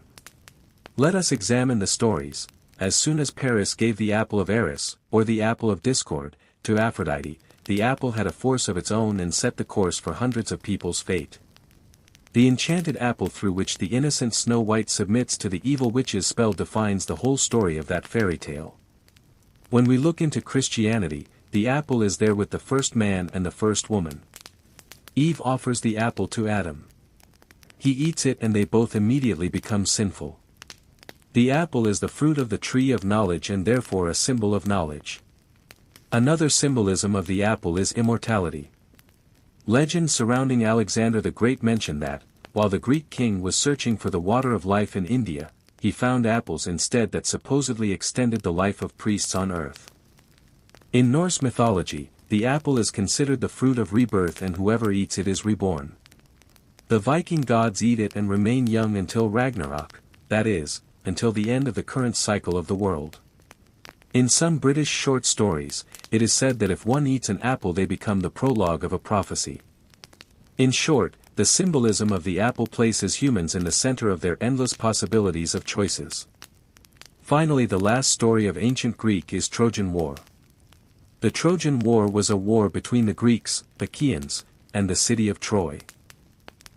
Let us examine the stories. As soon as Paris gave the apple of Eris, or the apple of discord, to Aphrodite, the apple had a force of its own and set the course for hundreds of people's fate. The enchanted apple through which the innocent Snow White submits to the evil witch's spell defines the whole story of that fairy tale. When we look into Christianity, the apple is there with the first man and the first woman. Eve offers the apple to Adam. He eats it and they both immediately become sinful. The apple is the fruit of the tree of knowledge and therefore a symbol of knowledge. Another symbolism of the apple is immortality. Legends surrounding Alexander the Great mention that, while the Greek king was searching for the water of life in India, he found apples instead that supposedly extended the life of priests on earth. In Norse mythology, the apple is considered the fruit of rebirth and whoever eats it is reborn. The Viking gods eat it and remain young until Ragnarok, that is, until the end of the current cycle of the world. In some British short stories, it is said that if one eats an apple they become the prologue of a prophecy. In short, the symbolism of the apple places humans in the center of their endless possibilities of choices. Finally, the last story of ancient Greek is Trojan War. The Trojan War was a war between the Greeks, the Achaeans, and the city of Troy.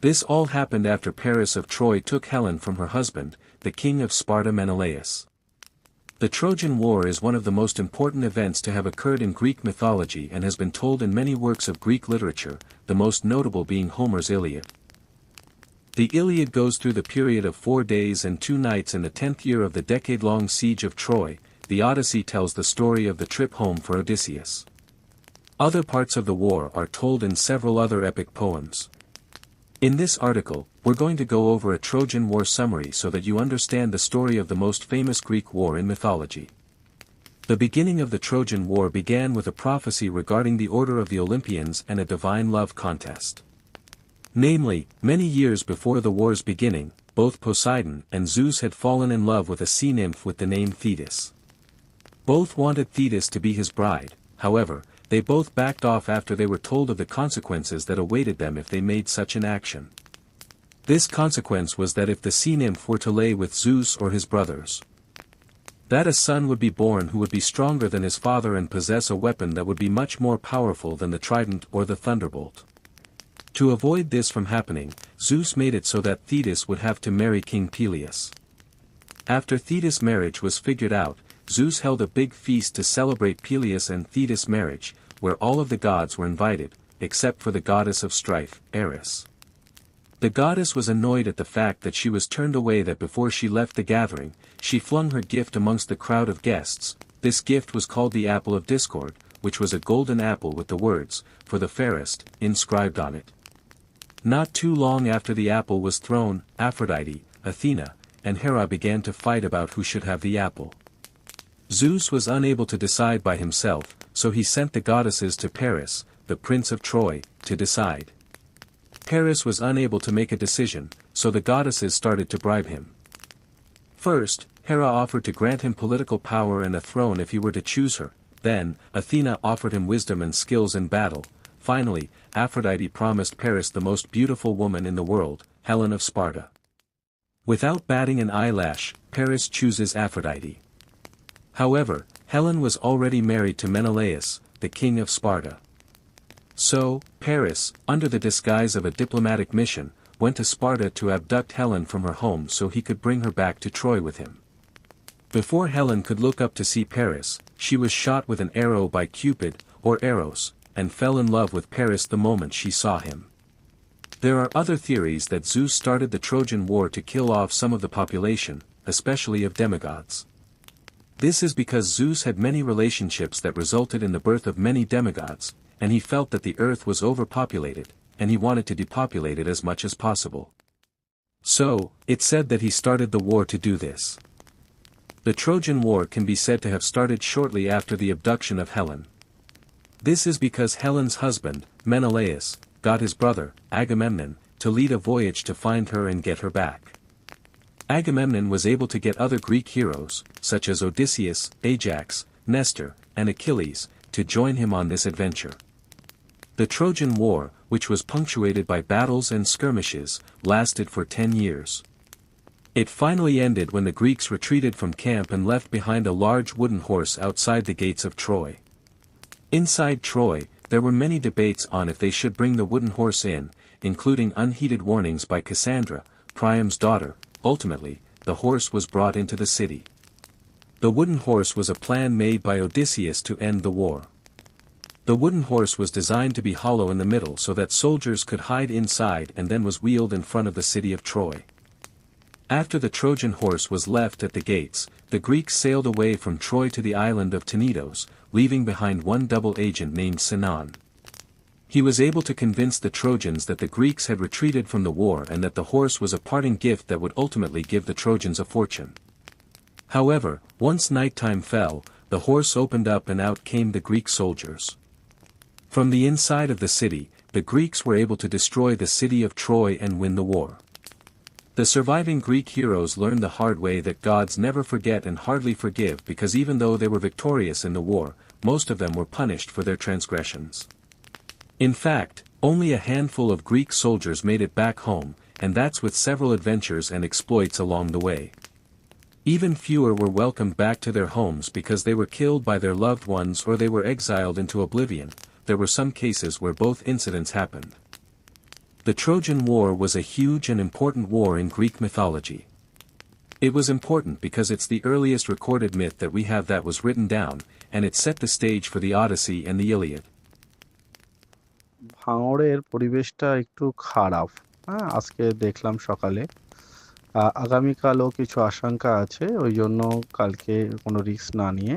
This all happened after Paris of Troy took Helen from her husband, the king of Sparta Menelaus. The Trojan War is one of the most important events to have occurred in Greek mythology and has been told in many works of Greek literature, the most notable being Homer's Iliad. The Iliad goes through the period of 4 days and 2 nights in the 10th year of the decade-long siege of Troy. The Odyssey tells the story of the trip home for Odysseus. Other parts of the war are told in several other epic poems. In this article, we're going to go over a Trojan War summary so that you understand the story of the most famous Greek war in mythology. The beginning of the Trojan War began with a prophecy regarding the order of the Olympians and a divine love contest. Namely, many years before the war's beginning, both Poseidon and Zeus had fallen in love with a sea nymph with the name Thetis. Both wanted Thetis to be his bride, however, they both backed off after they were told of the consequences that awaited them if they made such an action. This consequence was that if the sea nymph were to lay with Zeus or his brothers, That a son would be born who would be stronger than his father and possess a weapon that would be much more powerful than the trident or the thunderbolt. To avoid this from happening, Zeus made it so that Thetis would have to marry King Peleus. After Thetis' marriage was figured out, Zeus held a big feast to celebrate Peleus and Thetis' marriage, where all of the gods were invited, except for the goddess of strife, Eris. The goddess was annoyed at the fact that she was turned away, that before she left the gathering, she flung her gift amongst the crowd of guests. This gift was called the Apple of Discord, which was a golden apple with the words, "For the fairest," inscribed on it. Not too long after the apple was thrown, Aphrodite, Athena, and Hera began to fight about who should have the apple. Zeus was unable to decide by himself, so he sent the goddesses to Paris, the prince of Troy, to decide. Paris was unable to make a decision, so the goddesses started to bribe him. First, Hera offered to grant him political power and a throne if he were to choose her. Then, Athena offered him wisdom and skills in battle. Finally, Aphrodite promised Paris the most beautiful woman in the world, Helen of Sparta. Without batting an eyelash, Paris chooses Aphrodite. However, Helen was already married to Menelaus, the king of Sparta. So, Paris, under the disguise of a diplomatic mission, went to Sparta to abduct Helen from her home so he could bring her back to Troy with him. Before Helen could look up to see Paris, she was shot with an arrow by Cupid, or Eros, and fell in love with Paris the moment she saw him. There are other theories that Zeus started the Trojan War to kill off some of the population, especially of demigods. This is because Zeus had many relationships that resulted in the birth of many demigods, and he felt that the earth was overpopulated, and he wanted to depopulate it as much as possible. So, it's said that he started the war to do this. The Trojan War can be said to have started shortly after the abduction of Helen. This is because Helen's husband, Menelaus, got his brother, Agamemnon, to lead a voyage to find her and get her back. Agamemnon was able to get other Greek heroes, such as Odysseus, Ajax, Nestor, and Achilles, to join him on this adventure. The Trojan War, which was punctuated by battles and skirmishes, lasted for 10 years. It finally ended when the Greeks retreated from camp and left behind a large wooden horse outside the gates of Troy. Inside Troy, there were many debates on if they should bring the wooden horse in, including unheeded warnings by Cassandra, Priam's daughter. Ultimately, the horse was brought into the city. The wooden horse was a plan made by Odysseus to end the war. The wooden horse was designed to be hollow in the middle so that soldiers could hide inside, and then was wheeled in front of the city of Troy. After the Trojan horse was left at the gates, the Greeks sailed away from Troy to the island of Tenedos, leaving behind one double agent named Sinon. He was able to convince the Trojans that the Greeks had retreated from the war and that the horse was a parting gift that would ultimately give the Trojans a fortune. However, once nighttime fell, the horse opened up and out came the Greek soldiers. From the inside of the city, the Greeks were able to destroy the city of Troy and win the war. The surviving Greek heroes learned the hard way that gods never forget and hardly forgive, because even though they were victorious in the war, most of them were punished for their transgressions. In fact, only a handful of Greek soldiers made it back home, and that's with several adventures and exploits along the way. Even fewer were welcomed back to their homes because they were killed by their loved ones or they were exiled into oblivion. There were some cases where both incidents happened. The Trojan War was a huge and important war in Greek mythology. It was important because it's the earliest recorded myth that we have that was written down, and it set the stage for the Odyssey and the Iliad. ভাঙড়ের পরিবেশটা একটু খারাপ। হ্যাঁ, আজকে দেখলাম সকালে। আগামীকালও কিছু আশঙ্কা আছে, ওই জন্য কালকে কোনো রিস্ক না নিয়ে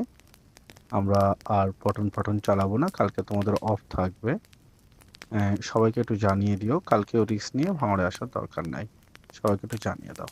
আমরা আর পঠন চালাবো না। কালকে তোমাদের অফ থাকবে। সবাইকে একটু জানিয়ে দিও, কালকেও রিস্ক নিয়ে ভাঙড়ে আসার দরকার নাই। সবাইকে একটু জানিয়ে দাও।